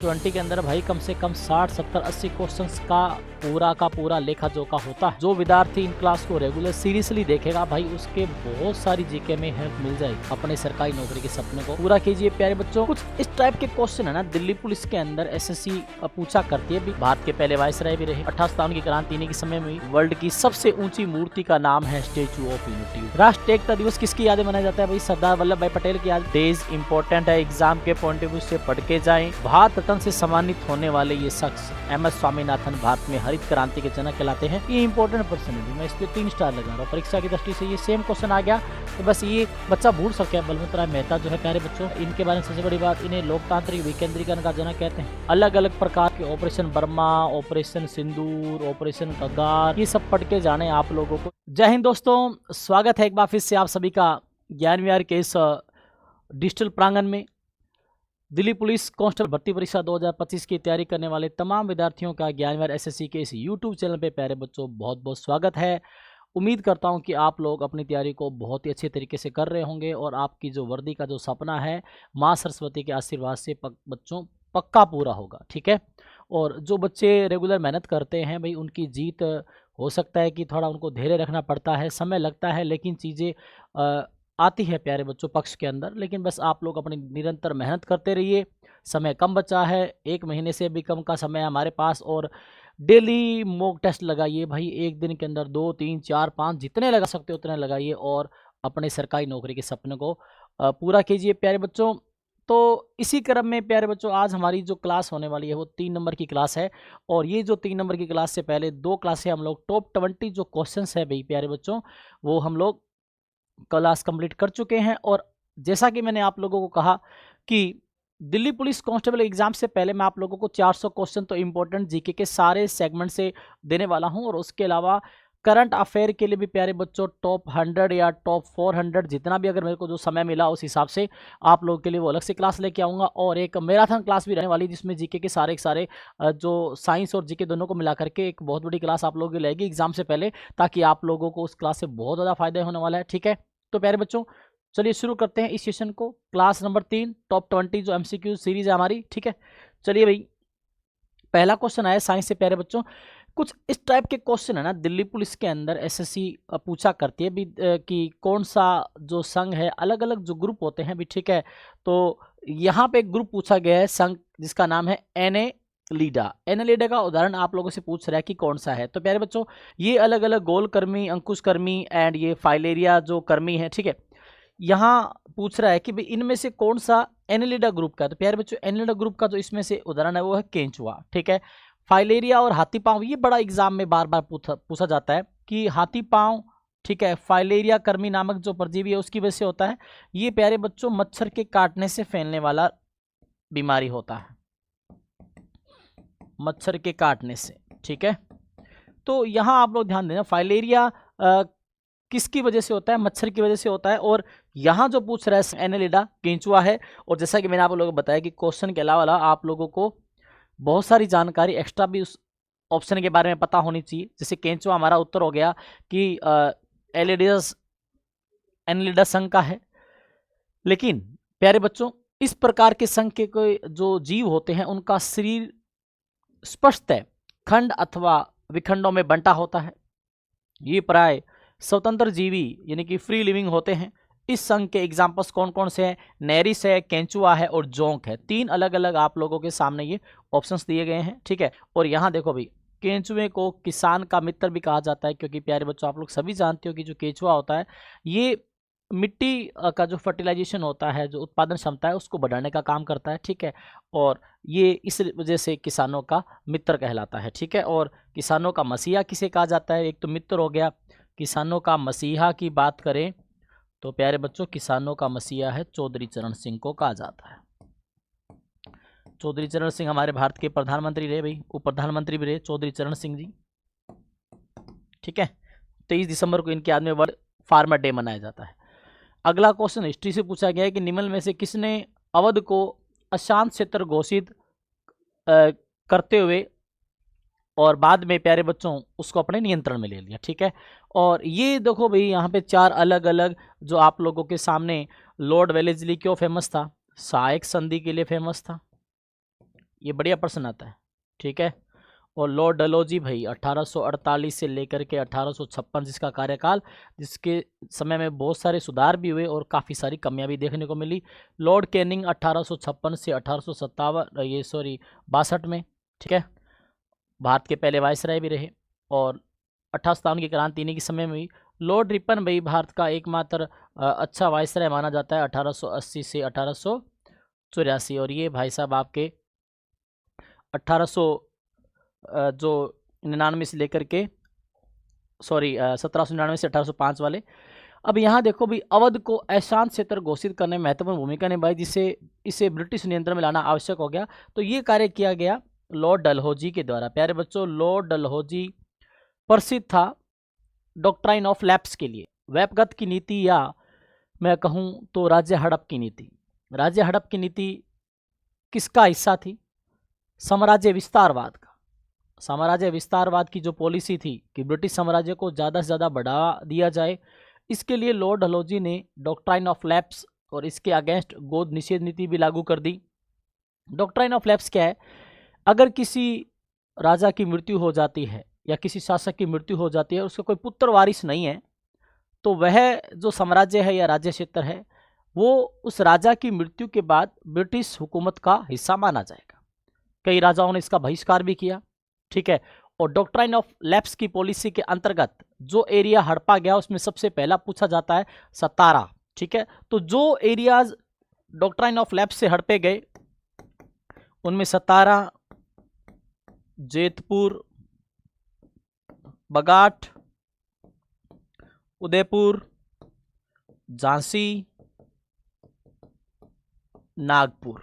20 के अंदर भाई कम से कम 60, 70, 80 क्वेश्चंस का पूरा लेखा जोखा होता है। जो विद्यार्थी इन क्लास को रेगुलर सीरियसली देखेगा भाई उसके बहुत सारी जीके में हेल्प मिल जाएगी। अपने सरकारी नौकरी के सपने को पूरा कीजिए प्यारे बच्चों। कुछ इस टाइप के क्वेश्चन है ना दिल्ली पुलिस के अंदर एसएससी पूछा करती है। भारत के पहले वायसराय भी रहे। 58 की क्रांति के समय में वर्ल्ड की सबसे ऊंची मूर्ति का नाम है स्टेचू ऑफ यूनिटी। राष्ट्रीय एकता दिवस किसकी याद में मनाया जाता है भाई? सरदार वल्लभ भाई पटेल की याद। डेज इंपॉर्टेंट है, एग्जाम के पॉइंट ऑफ व्यू से पढ़ के जाएं। भारत रत्न से सम्मानित होने वाले ये शख्स एमएस स्वामीनाथन भारत में हरित क्रांति के जनक कहलाते हैं। ये इंपॉर्टेंट पर्सन है। मैं इस पे 3 स्टार लगा रहा हूँ। परीक्षा की दृष्टि से ये सेम क्वेश्चन आ गया तो बस ये बच्चा भूल सके। बलवंत राय मेहता जो है प्यारे बच्चों, इनके बारे में सबसे बड़ी बात, इन्हें लोकतांत्रिक विकेंद्रीकरण का जनक कहते हैं। अलग अलग प्रकार के ऑपरेशन बर्मा, ऑपरेशन सिंदूर, ऑपरेशन कगार, ये सब पढ़ के जाने आप लोगों को। जय हिंद दोस्तों, स्वागत है एक बार फिर से आप सभी का ज्ञान विहार के इस डिजिटल प्रांगण में। दिल्ली पुलिस कांस्टेबल भर्ती परीक्षा 2025 की तैयारी करने वाले तमाम विद्यार्थियों का ज्ञान विहार एसएससी के इस यूट्यूब चैनल पे प्यारे बच्चों बहुत बहुत स्वागत है। उम्मीद करता हूं कि आप लोग अपनी तैयारी को बहुत ही अच्छे तरीके से कर रहे होंगे और आपकी जो वर्दी का जो सपना है माँ सरस्वती के आशीर्वाद से बच्चों पक्का पूरा होगा। ठीक है, और जो बच्चे रेगुलर मेहनत करते हैं भाई उनकी जीत हो सकता है कि थोड़ा उनको धैर्य रखना पड़ता है, समय लगता है, लेकिन चीज़ें आती है प्यारे बच्चों पक्ष के अंदर। लेकिन बस आप लोग अपनी निरंतर मेहनत करते रहिए। समय कम बचा है, 1 महीने से भी कम का समय है हमारे पास, और डेली मॉक टेस्ट लगाइए भाई। एक दिन के अंदर 2, 3, 4, 5 जितने लगा सकते हो उतने लगाइए और अपने सरकारी नौकरी के सपने को पूरा कीजिए प्यारे बच्चों। तो इसी क्रम में प्यारे बच्चों आज हमारी जो क्लास होने वाली है वो 3 नंबर की क्लास है। और ये जो 3 नंबर की क्लास से पहले 2 क्लासें हम लोग टॉप 20 जो क्वेश्चंस है भाई प्यारे बच्चों वो हम लोग क्लास कंप्लीट कर चुके हैं। और जैसा कि मैंने आप लोगों को कहा कि दिल्ली पुलिस कांस्टेबल एग्जाम से पहले मैं आप लोगों को 400 क्वेश्चन तो इंपॉर्टेंट जीके के सारे सेगमेंट से देने वाला हूं, और उसके अलावा करंट अफेयर के लिए भी प्यारे बच्चों टॉप 100 या टॉप 400 जितना भी अगर मेरे को जो समय मिला उस हिसाब से आप लोगों के लिए वो अलग से क्लास लेके आऊँगा। और एक मैराथन क्लास भी रहने वाली जिसमें जीके के सारे जो साइंस और जीके दोनों को मिला करके एक बहुत बड़ी क्लास आप लोगों की लगेगी एग्जाम से पहले, ताकि आप लोगों को उस क्लास से बहुत ज़्यादा फायदा होने वाला है। ठीक है, तो प्यारे बच्चों चलिए शुरू करते हैं इस सेशन को। क्लास नंबर 3 टॉप 20 जो एमसीक्यू सीरीज है हमारी। ठीक है, चलिए भाई पहला क्वेश्चन आया साइंस से प्यारे बच्चों। कुछ इस टाइप के क्वेश्चन है ना दिल्ली पुलिस के अंदर एसएससी पूछा करती है भी कि कौन सा जो संघ है, अलग अलग जो ग्रुप होते हैं भी। ठीक है, तो यहाँ पे एक ग्रुप पूछा गया है संघ जिसका नाम है एनेलिडा। एनेलिडा का उदाहरण आप लोगों से पूछ रहा है कि कौन सा है। तो प्यारे बच्चों ये अलग अलग गोल कर्मी, अंकुश कर्मी एंड ये फाइलेरिया जो कर्मी है, ठीक है, यहाँ पूछ रहा है कि भाई इनमें से कौन सा एनेलिडा ग्रुप का है। तो प्यारे बच्चों एनेलिडा ग्रुप का जो इसमें से उदाहरण है वो है केंचुआ। ठीक है, फाइलेरिया और हाथी पांव, ये बड़ा एग्जाम में बार बार पूछा जाता है कि हाथी पांव, ठीक है, फाइलेरिया कर्मी नामक जो परजीवी है उसकी वजह से होता है। ये प्यारे बच्चों मच्छर के काटने से फैलने वाला बीमारी होता है, मच्छर के काटने से। ठीक है, तो यहाँ आप लोग ध्यान देना फाइलेरिया किसकी वजह से होता है? मच्छर की वजह से होता है। और यहाँ जो पूछ रहा है एनेलिडा केंचुआ है। और जैसा कि मैंने आप लोगों को बताया कि क्वेश्चन के अलावा आप लोगों को बहुत सारी जानकारी एक्स्ट्रा भी उस ऑप्शन के बारे में पता होनी चाहिए। जैसे केंचुआ हमारा उत्तर हो गया कि एनेलिडा संघ का है। लेकिन प्यारे बच्चों इस प्रकार के संघ के कोई जो जीव होते हैं उनका शरीर स्पष्ट है खंड अथवा विखंडों में बंटा होता है। ये प्राय स्वतंत्र जीवी यानी कि फ्री लिविंग होते हैं। इस संघ के एग्जाम्पल्स कौन कौन से हैं? नेरिस है, केंचुआ है और जोंक है। 3 अलग अलग आप लोगों के सामने ये ऑप्शंस दिए गए हैं। ठीक है, और यहाँ देखो भाई केंचुए को किसान का मित्र भी कहा जाता है, क्योंकि प्यारे बच्चों आप लोग सभी जानते हो कि जो केंचुआ होता है ये मिट्टी का जो फर्टिलाइजेशन होता है, जो उत्पादन क्षमता है उसको बढ़ाने का काम करता है। ठीक है, और ये इस वजह से किसानों का मित्र कहलाता है। ठीक है, और किसानों का मसीहा किसे कहा जाता है? एक तो मित्र हो गया। किसानों का मसीहा की बात करें तो प्यारे बच्चों किसानों का मसीहा है चौधरी चरण सिंह को कहा जाता है। चौधरी चरण सिंह हमारे भारत के प्रधानमंत्री रहे भाई, उप प्रधानमंत्री भी रहे चौधरी चरण सिंह जी। ठीक है, 23 दिसंबर को इनके याद में वर्ल्ड फार्मर डे मनाया जाता है। अगला क्वेश्चन हिस्ट्री से पूछा गया है कि निम्न में से किसने अवध को अशांत क्षेत्र घोषित करते हुए और बाद में प्यारे बच्चों उसको अपने नियंत्रण में ले लिया। ठीक है, और ये देखो भाई यहाँ पे 4 अलग अलग जो आप लोगों के सामने लॉर्ड वेलेस्ली क्यों फेमस था? सहायक संधि के लिए फेमस था। ये बढ़िया प्रश्न आता है, ठीक है। और लॉर्ड डलहौजी भाई 1848 से लेकर के 1856 जिसका कार्यकाल, जिसके समय में बहुत सारे सुधार भी हुए और काफ़ी सारी कमियां भी देखने को मिली। लॉर्ड कैनिंग 1856 से 1857 ये सॉरी 62 में, ठीक है, भारत के पहले वायसराय भी रहे। और 1857 की क्रांति इन्हीं के समय में हुई। लॉर्ड रिपन भाई भारत का एकमात्र अच्छा वायसराय माना जाता है 1880 से 1884। और ये भाई साहब आपके 1800 जो 99 से लेकर के 1799 से 1805 वाले। अब यहाँ देखो भी, अवध को अशांत क्षेत्र घोषित करने में महत्वपूर्ण भूमिका निभाई, जिससे इसे ब्रिटिश नियंत्रण में लाना आवश्यक हो गया। तो ये कार्य किया गया लॉर्ड डलहौजी के द्वारा। प्यारे बच्चों, लॉर्ड डलहौजी प्रसिद्ध था डॉक्ट्राइन ऑफ लैप्स के लिए, वेबगत की नीति, या मैं कहूँ तो राज्य हड़प की नीति। राज्य हड़प की नीति किसका हिस्सा थी? साम्राज्य विस्तारवाद का। साम्राज्य विस्तारवाद की जो पॉलिसी थी कि ब्रिटिश साम्राज्य को ज़्यादा से ज़्यादा बढ़ावा दिया जाए, इसके लिए लॉर्ड डलहौजी ने डॉक्ट्राइन ऑफ लैप्स और इसके अगेंस्ट गोद निषेध नीति भी लागू कर दी। डॉक्ट्राइन ऑफ लैप्स क्या है? अगर किसी राजा की मृत्यु हो जाती है या किसी शासक की मृत्यु हो जाती है, उसका कोई पुत्र वारिस नहीं है, तो वह जो साम्राज्य है या राज्य क्षेत्र है वो उस राजा की मृत्यु के बाद ब्रिटिश हुकूमत का हिस्सा माना जाएगा। कई राजाओं ने इसका बहिष्कार भी किया, ठीक है। और डॉक्ट्राइन ऑफ लैप्स की पॉलिसी के अंतर्गत जो एरिया हड़पा गया उसमें सबसे पहला पूछा जाता है सतारा, ठीक है। तो जो एरियाज डॉक्ट्राइन ऑफ लैप्स से हड़पे गए उनमें सतारा, जेतपुर, बगाट, उदयपुर, झांसी, नागपुर,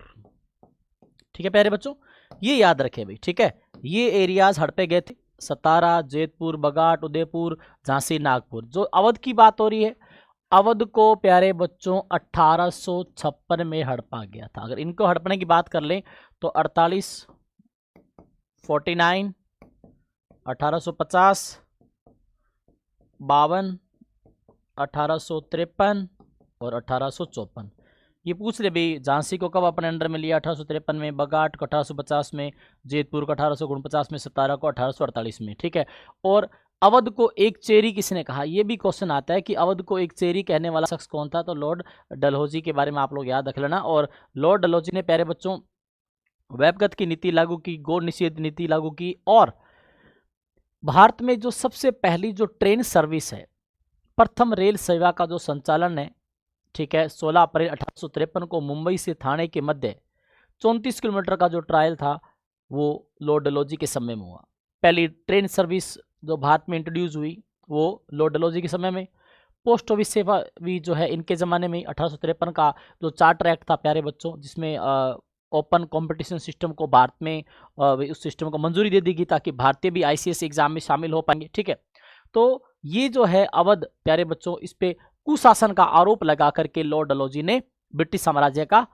ठीक है प्यारे बच्चों, ये याद रखें भाई, ठीक है। ये एरियाज हड़पे गए थे, सतारा, जेतपुर, बगाट, उदयपुर, झांसी, नागपुर। जो अवध की बात हो रही है, अवध को प्यारे बच्चों 1856 में हड़पा गया था। अगर इनको हड़पने की बात कर लें तो 48, 49, 1850, 52, 1853 और 1854। ये पूछ ले भाई, झांसी को कब अपने अंडर में लिया? 1853 में, बगाट को 1850 में, जेतपुर को 1849 में, सतारा को 1848 में, ठीक है। और अवध को एक चेरी किसने कहा? ये भी क्वेश्चन आता है कि अवध को एक चेरी कहने वाला शख्स कौन था? तो लॉर्ड डलहौजी के बारे में आप लोग याद रख लेना। और लॉर्ड डलहौजी ने प्यारे बच्चों वेबगत की नीति लागू की, गोद निषेध नीति लागू की, और भारत में जो सबसे पहली जो ट्रेन सर्विस है, प्रथम रेल सेवा का जो संचालन है, ठीक है, 16 अप्रैल 1853 को मुंबई से थाने के मध्य 34 किलोमीटर का जो ट्रायल था वो लॉर्ड डलहौजी के समय में हुआ। पहली ट्रेन सर्विस जो भारत में इंट्रोड्यूस हुई वो लॉर्ड डलहौजी के समय में। पोस्ट ऑफिस सेवा भी जो है इनके ज़माने में 1853 का जो चार्टर एक्ट था प्यारे बच्चों, जिसमें ओपन कंपटीशन सिस्टम को भारत में उस सिस्टम को मंजूरी दे दी गई ताकि भारतीय भी आईसीएस एग्जाम में शामिल हो पाएंगे, ठीक है। तो ये जो है अवध प्यारे बच्चों, इस पे कुशासन का आरोप लगा करके लॉर्ड डलहौजी ने ब्रिटिश साम्राज्य का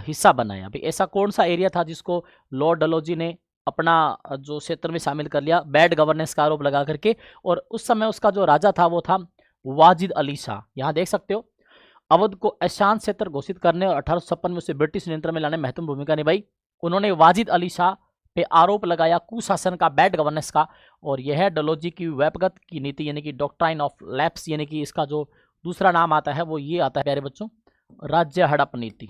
हिस्सा बनाया। भाई ऐसा कौन सा एरिया था जिसको लॉर्ड डलहौजी ने अपना जो क्षेत्र में शामिल कर लिया बैड गवर्नेंस का आरोप लगा करके? और उस समय उसका जो राजा था वो था वाजिद अली शाह। यहाँ देख सकते हो, अवध को अशांत क्षेत्र घोषित करने और 1856 में उसे ब्रिटिश नियंत्रण में लाने में महत्वपूर्ण भूमिका निभाई। उन्होंने वाजिद अली शाह पे आरोप लगाया कुशासन का, बैड गवर्नेंस का। और यह डलहौजी की वेबगत की नीति यानी कि डॉक्ट्राइन ऑफ लैप्स, यानी कि इसका जो दूसरा नाम आता है वो ये आता है प्यारे बच्चों, राज्य हड़प नीति,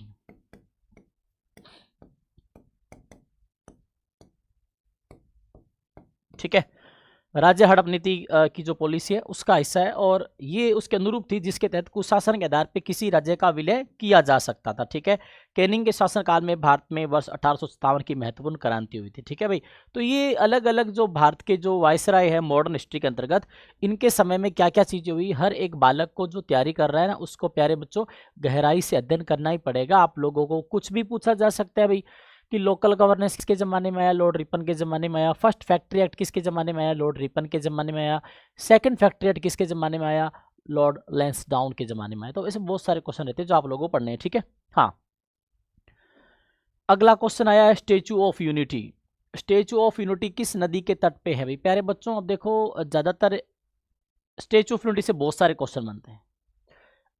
ठीक है। राज्य हड़प नीति की जो पॉलिसी है उसका हिस्सा है, और ये उसके अनुरूप थी जिसके तहत कुशासन के आधार पर किसी राज्य का विलय किया जा सकता था, ठीक है। कैनिंग के शासनकाल में भारत में वर्ष 1857 की महत्वपूर्ण क्रांति हुई थी, ठीक है भाई। तो ये अलग अलग जो भारत के जो वायसराय है मॉडर्न हिस्ट्री के अंतर्गत, इनके समय में क्या क्या चीज़ें हुई, हर एक बालक को जो तैयारी कर रहा है ना उसको प्यारे बच्चों गहराई से अध्ययन करना ही पड़ेगा। आप लोगों को कुछ भी पूछा जा सकता है भाई कि लोकल गवर्नेंस किसके ज़माने में आया? लॉर्ड रिपन के ज़माने में आया। फर्स्ट फैक्ट्री एक्ट किसके ज़माने में आया? लॉर्ड रिपन के ज़माने में आया। सेकंड फैक्ट्री एक्ट किसके ज़माने में आया? लॉर्ड लैंसडाउन के ज़माने में आया। तो ऐसे बहुत सारे क्वेश्चन रहते हैं जो आप लोगों को पढ़ने हैं, ठीक है। हाँ, अगला क्वेश्चन आया है statue of unity. Statue of unity किस नदी के तट पे है भाई? प्यारे बच्चों अब देखो, ज़्यादातर स्टेचू ऑफ यूनिटी से बहुत सारे क्वेश्चन बनते हैं।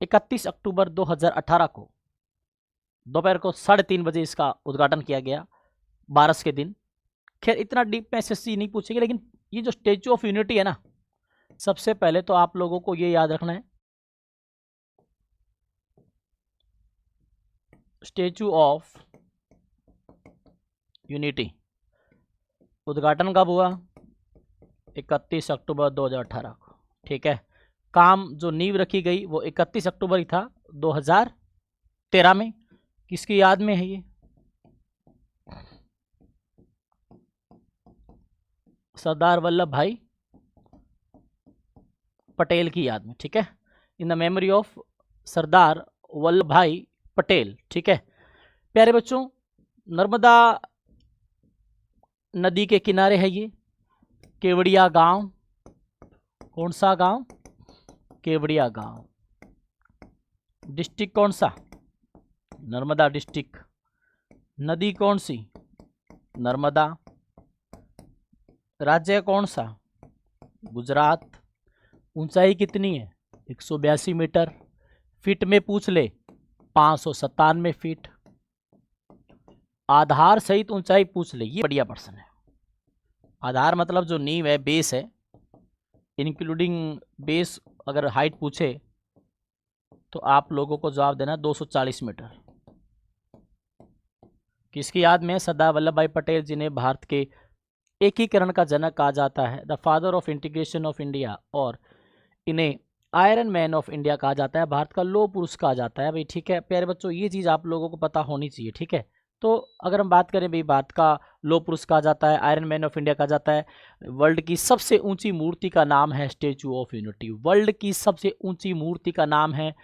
31 अक्टूबर 2018 को दोपहर को 3:30 बजे इसका उद्घाटन किया गया। बारस के दिन। खैर इतना डीप में एसएससी नहीं पूछेगी, लेकिन ये जो स्टेचू ऑफ यूनिटी है ना, सबसे पहले तो आप लोगों को ये याद रखना है, स्टेचू ऑफ यूनिटी उद्घाटन कब हुआ? 31 अक्टूबर 2018 को। ठीक है, काम जो नींव रखी गई वो 31 अक्टूबर ही था 2013 में। किसकी याद में है ये? सरदार वल्लभ भाई पटेल की याद में। ठीक है, in the memory of Sardar Vallabh भाई पटेल। ठीक है प्यारे बच्चों, नर्मदा नदी के किनारे है ये केवड़िया गांव। कौन सा गांव? केवड़िया गांव। डिस्ट्रिक्ट कौन सा? नर्मदा डिस्ट्रिक्ट। नदी कौन सी? नर्मदा। राज्य कौन सा? गुजरात। ऊंचाई कितनी है? 182 मीटर। फीट में पूछ ले 597 फीट। आधार सहित ऊंचाई पूछ ले, ये बढ़िया प्रश्न है। आधार मतलब जो नींव है, बेस है, इंक्लूडिंग बेस अगर हाइट पूछे तो आप लोगों को जवाब देना 240 मीटर। किसकी याद में? सरदार वल्लभ भाई पटेल जिन्हें भारत के एकीकरण का जनक कहा जाता है, the father of integration of India, और इन्हें आयरन मैन ऑफ इंडिया कहा जाता है, भारत का लौह पुरुष कहा जाता है भाई। ठीक है प्यारे बच्चों, ये चीज़ आप लोगों को पता होनी चाहिए। ठीक है, तो अगर हम बात करें भाई, भारत का लौह पुरुष कहा जाता है, आयरन मैन ऑफ इंडिया कहा जाता है। वर्ल्ड की सबसे ऊंची मूर्ति का नाम है स्टेचू ऑफ यूनिटी। वर्ल्ड की सबसे ऊंची मूर्ति का नाम है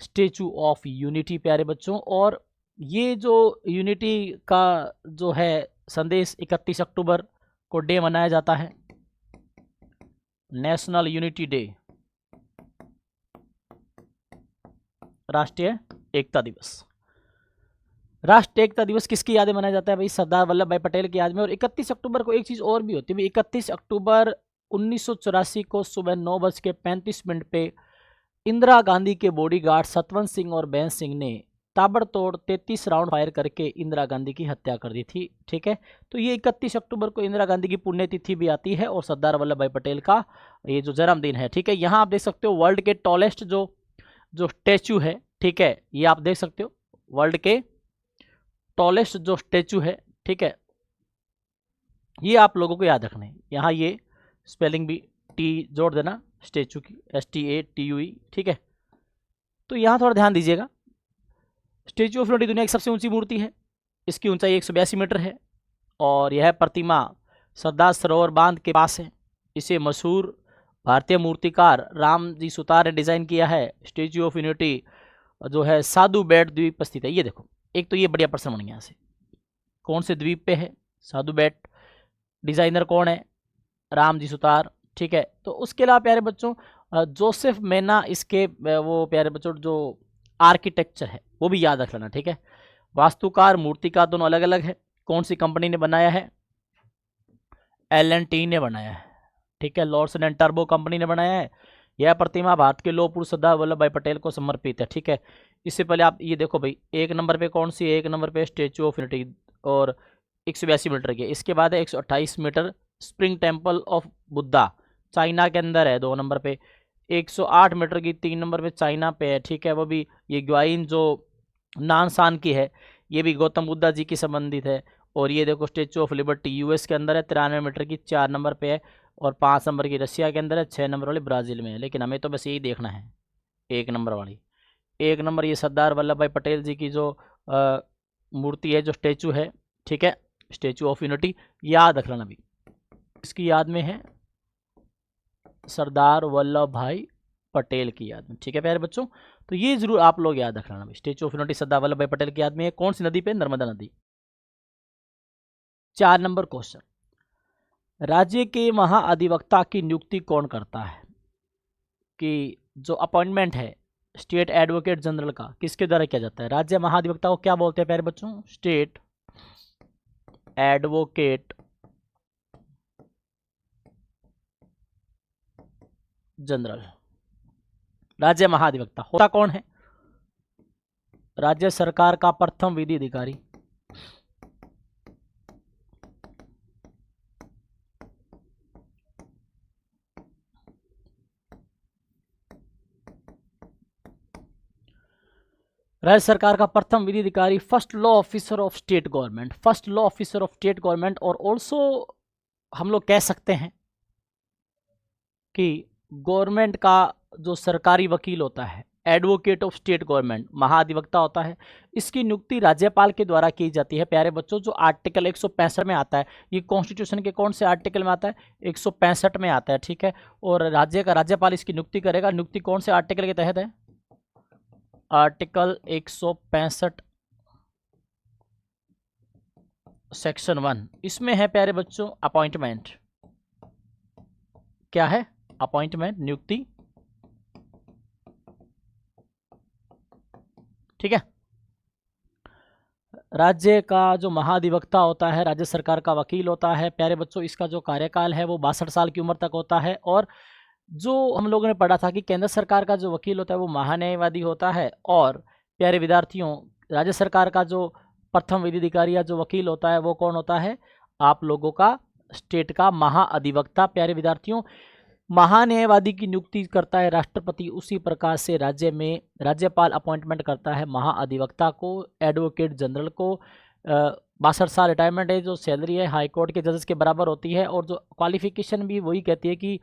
स्टेचू ऑफ यूनिटी प्यारे बच्चों। और ये जो यूनिटी का जो है संदेश 31 अक्टूबर को डे मनाया जाता है, नेशनल यूनिटी डे, राष्ट्रीय एकता दिवस। राष्ट्रीय एकता दिवस किसकी याद में मनाया जाता है भाई? सरदार वल्लभ भाई पटेल की याद में। और 31 अक्टूबर को एक चीज़ और भी होती है भाई, 31 अक्टूबर 1984 को सुबह 9:35 पे इंदिरा गांधी के बॉडीगार्ड सतवंत सिंह और बेंस सिंह ने ताबड़तोड़ 33 राउंड फायर करके इंदिरा गांधी की हत्या कर दी थी। ठीक है, तो ये 31 अक्टूबर को इंदिरा गांधी की पुण्यतिथि भी आती है और सरदार वल्लभ भाई पटेल का ये जो जन्मदिन है। ठीक है, यहाँ आप देख सकते हो वर्ल्ड के टॉलेस्ट जो स्टैचू है, ठीक है, ये आप देख सकते हो वर्ल्ड के टॉलेस्ट जो स्टैचू है। ठीक है, ये आप लोगों को याद रखना है। यहाँ ये स्पेलिंग भी टी जोड़ देना, स्टैचू की STATUE। ठीक है, तो यहाँ थोड़ा ध्यान दीजिएगा। स्टैचू ऑफ यूनिटी दुनिया की सबसे ऊंची मूर्ति है, इसकी ऊंचाई 182 मीटर है और यह प्रतिमा सरदार सरोवर बांध के पास है। इसे मशहूर भारतीय मूर्तिकार रामजी सुतार ने डिज़ाइन किया है। स्टैचू ऑफ यूनिटी जो है साधु बेट द्वीप पर स्थित है। ये देखो, एक तो ये बढ़िया प्रश्न बन गया यहाँ से, कौन से द्वीप पे है? साधु बेट। डिज़ाइनर कौन है? रामजी सुतार। ठीक है, तो उसके अलावा प्यारे बच्चों जोसेफ मेना इसके वो प्यारे बच्चों जो आर्किटेक्चर है वो भी याद रख लेना। ठीक है, वास्तुकार मूर्तिकार दोनों अलग अलग है। कौन सी कंपनी ने बनाया है? L&T ने बनाया है। ठीक है, लॉर्सन एंड टर्बो कंपनी ने बनाया है। यह प्रतिमा भारत के लौह पुरुष सरदार वल्लभ भाई पटेल को समर्पित है। ठीक है, इससे पहले आप ये देखो भाई, एक नंबर पे कौन सी है? एक नंबर पे स्टेचू ऑफ यूनिटी और 182 मीटर की। इसके बाद है 128 metre spring temple of Buddha, China के अंदर है 2 नंबर पे। 108 मीटर की 3 नंबर पे चाइना पे है। ठीक है, वो भी ये ग्वाइन जो नानसान की है, ये भी गौतम बुद्धा जी की संबंधित है। और ये देखो स्टेचू ऑफ लिबर्टी US के अंदर है, 93 मीटर की, 4 नंबर पे है। और 5 नंबर की रशिया के अंदर है, 6 नंबर वाली ब्राज़ील में है। लेकिन हमें तो बस यही देखना है, 1 नंबर वाली। 1 नंबर ये सरदार वल्लभ भाई पटेल जी की जो मूर्ति है, जो स्टेचू है, ठीक है, स्टेचू ऑफ यूनिटी, याद रख लेना अभी, इसकी याद में है सरदार वल्लभ भाई पटेल की याद में। ठीक है प्यारे बच्चों, तो ये जरूर आप लोग याद रख लेना। Statue of unity Sardar Vallabh भाई पटेल की याद में है। कौन सी नदी पे? नर्मदा नदी। 4 नंबर क्वेश्चन, राज्य के महाअधिवक्ता की नियुक्ति कौन करता है? कि जो अपॉइंटमेंट है स्टेट एडवोकेट जनरल का, किसके द्वारा किया जाता है? राज्य महाधिवक्ता को क्या बोलते हैं प्यारे बच्चों? State advocate general. राज्य महाधिवक्ता होता कौन है? राज्य सरकार का प्रथम विधि अधिकारी। राज्य सरकार का प्रथम विधि अधिकारी, first law officer of state government, first law officer of state government. और ऑल्सो हम लोग कह सकते हैं कि गवर्नमेंट का जो सरकारी वकील होता है, एडवोकेट ऑफ स्टेट गवर्नमेंट, महाधिवक्ता होता है, इसकी नियुक्ति राज्यपाल के द्वारा की जाती है प्यारे बच्चों, जो आर्टिकल 165 में आता है। ये कॉन्स्टिट्यूशन के कौन से आर्टिकल में आता है? 165 में आता है, ठीक है। और राज्यपाल इसकी नियुक्ति करेगा। नियुक्ति कौन से आर्टिकल के तहत है? Article 165 section 1। इसमें है प्यारे बच्चों अपॉइंटमेंट। क्या है? अपॉइंटमेंट, नियुक्ति, ठीक है। राज्य का जो महाधिवक्ता होता है, राज्य सरकार का वकील होता है प्यारे बच्चों, इसका जो कार्यकाल है वो 62 साल की उम्र तक होता है। और जो हम लोगों ने पढ़ा था कि केंद्र सरकार का जो वकील होता है वो महान्यायवादी होता है। और प्यारे विद्यार्थियों, राज्य सरकार का जो प्रथम विधि अधिकारी या जो वकील होता है वो कौन होता है? आप लोगों का स्टेट का महाअधिवक्ता। प्यारे विद्यार्थियों, महान्यायवादी की नियुक्ति करता है राष्ट्रपति, उसी प्रकार से राज्य में राज्यपाल अपॉइंटमेंट करता है महाअधिवक्ता को, एडवोकेट जनरल को। 62 साल रिटायरमेंट है, जो सैलरी है हाई कोर्ट के जजेस के बराबर होती है। और जो क्वालिफिकेशन भी वही कहती है कि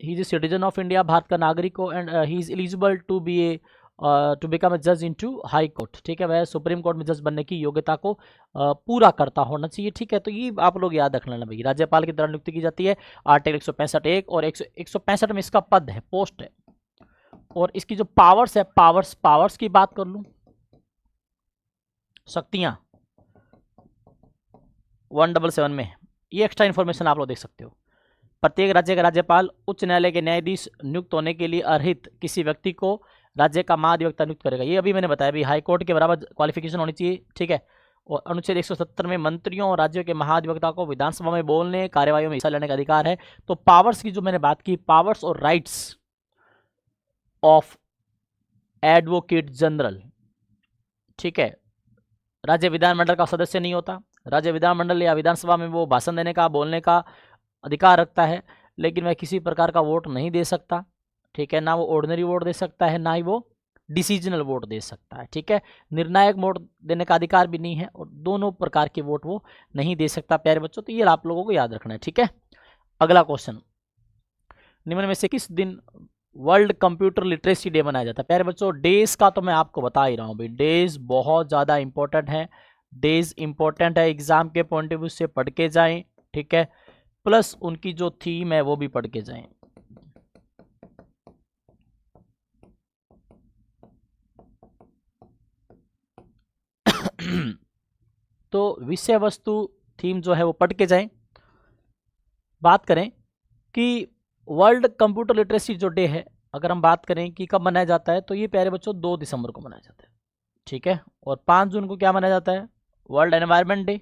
he is a citizen of India, Bharat का नागरिक हो, and he is eligible to be a to become a जज इनटू हाई कोर्ट, ठीक है। वह सुप्रीम कोर्ट में जज बनने की योग्यता को पूरा करता होना चाहिए, ठीक है। तो ये आप लोग याद रख लेना भाई, राज्यपाल की द्वारा नियुक्ति की जाती है। आर्टिकल 165 और 165 में इसका पद है, पोस्ट है। और इसकी जो पावर्स है, पावर्स की बात कर लूं, शक्तियां 177 में, ये एक्स्ट्रा इन्फॉर्मेशन आप लोग देख सकते हो। प्रत्येक राज्य का राज्यपाल उच्च न्यायालय के न्यायाधीश नियुक्त होने के लिए अर्हित किसी व्यक्ति को राज्य का महाधिवक्ता नियुक्त करेगा। ये अभी मैंने बताया भी, हाई कोर्ट के बराबर क्वालिफिकेशन होनी चाहिए, ठीक है। और अनुच्छेद 170 में मंत्रियों और राज्यों के महाधिवक्ता को विधानसभा में बोलने, कार्यवाही में हिस्सा लेने का अधिकार है। तो पावर्स की जो मैंने बात की, पावर्स और राइट्स ऑफ एडवोकेट जनरल, ठीक है। राज्य विधानमंडल का सदस्य नहीं होता। राज्य विधानमंडल या विधानसभा में वो भाषण देने का, बोलने का अधिकार रखता है, लेकिन वह किसी प्रकार का वोट नहीं दे सकता, ठीक है। ना वो ऑर्डिनरी वोट दे सकता है, ना ही वो डिसीजनल वोट दे सकता है, ठीक है। निर्णायक वोट देने का अधिकार भी नहीं है, और दोनों प्रकार के वोट वो नहीं दे सकता प्यारे बच्चों। तो ये आप लोगों को याद रखना है, ठीक है। अगला क्वेश्चन, निम्न में से किस दिन वर्ल्ड कंप्यूटर लिटरेसी डे मनाया जाता है? प्यारे बच्चों, डेज का तो मैं आपको बता ही रहा हूँ भाई, डेज बहुत ज़्यादा इंपॉर्टेंट है। डेज इंपॉर्टेंट है, एग्जाम के पॉइंट ऑफ व्यू से पढ़ के जाएं, ठीक है। प्लस उनकी जो थीम है वो भी पढ़ के जाएं। तो विषय वस्तु थीम जो है वो पढ़ के जाएं। बात करें कि वर्ल्ड कंप्यूटर लिटरेसी जो डे है, अगर हम बात करें कि कब मनाया जाता है, तो ये प्यारे बच्चों 2 दिसंबर को मनाया जाता है, ठीक है। और 5 जून को क्या मनाया जाता है? World environment day.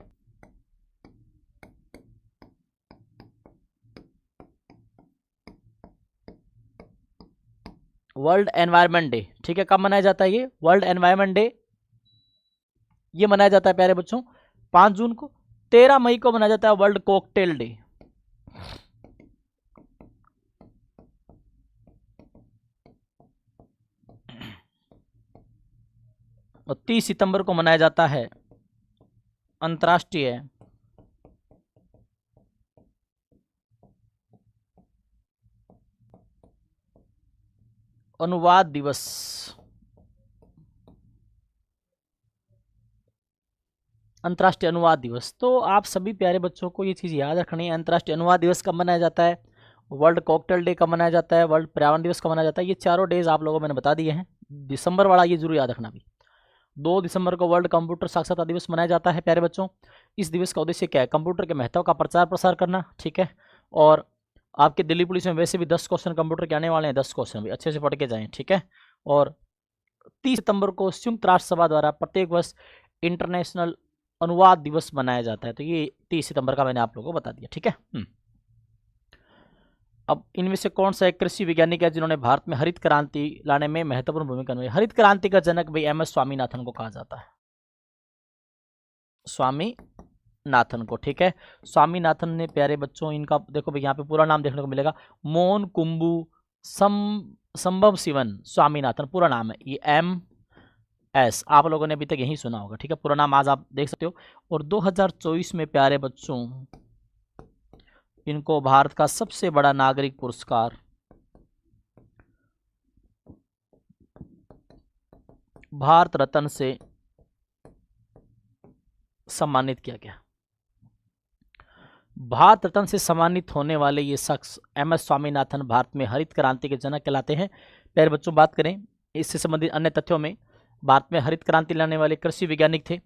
World environment day, ठीक है। कब मनाया जाता है ये वर्ल्ड एनवायरनमेंट डे? ये मनाया जाता है प्यारे बच्चों 5 जून को। 13 मई को मनाया जाता है वर्ल्ड कॉकटेल डे। और 30 सितंबर को मनाया जाता है अंतर्राष्ट्रीय अनुवाद दिवस। अंतर्राष्ट्रीय अनुवाद दिवस। तो आप सभी प्यारे बच्चों को ये चीज़ याद रखनी है, अंतर्राष्ट्रीय अनुवाद दिवस कब मनाया जाता है, वर्ल्ड कॉकटेल डे कब मनाया जाता है, वर्ल्ड पर्यावरण दिवस कब मनाया जाता है। ये चारों डेज आप लोगों को मैंने बता दिए हैं। दिसंबर वाला ये जरूर याद रखना भी, 2 दिसंबर को वर्ल्ड कंप्यूटर साक्षरता दिवस मनाया जाता है प्यारे बच्चों। इस दिवस का उद्देश्य क्या है? कंप्यूटर के महत्व का प्रचार प्रसार करना, ठीक है। और आपके दिल्ली पुलिस में वैसे भी 10 क्वेश्चन कंप्यूटर के आने वाले हैं, 10 क्वेश्चन भी अच्छे से पढ़ के जाएं, ठीक है। और 30 सितंबर को संयुक्त राष्ट्र सभा द्वारा प्रत्येक वर्ष इंटरनेशनल अनुवाद दिवस मनाया जाता है। तो ये 30 सितंबर का मैंने आप लोगों को बता दिया, ठीक है। अब इनमें से कौन सा एक कृषि वैज्ञानिक है जिन्होंने भारत में हरित क्रांति लाने में महत्वपूर्ण भूमिका निभाई? हरित क्रांति का जनक भाई एम एस स्वामीनाथन को कहा जाता है, स्वामीनाथन को, ठीक है। स्वामीनाथन ने प्यारे बच्चों, इनका देखो भाई यहाँ पे पूरा नाम देखने को मिलेगा, मोहन कुंबू संभव शिवन स्वामीनाथन पूरा नाम है। ये एस, आप लोगों ने अभी तक यही सुना होगा, ठीक है। पूरा नाम आज आप देख सकते हो। और 2024 में प्यारे बच्चों इनको भारत का सबसे बड़ा नागरिक पुरस्कार भारत रत्न से सम्मानित किया गया। भारत रत्न से सम्मानित होने वाले ये शख्स एम.एस. स्वामीनाथन भारत में हरित क्रांति के जनक कहलाते हैं। प्यारे बच्चों बात करें इससे संबंधित अन्य तथ्यों में, भारत में हरित क्रांति लाने वाले कृषि वैज्ञानिक थे।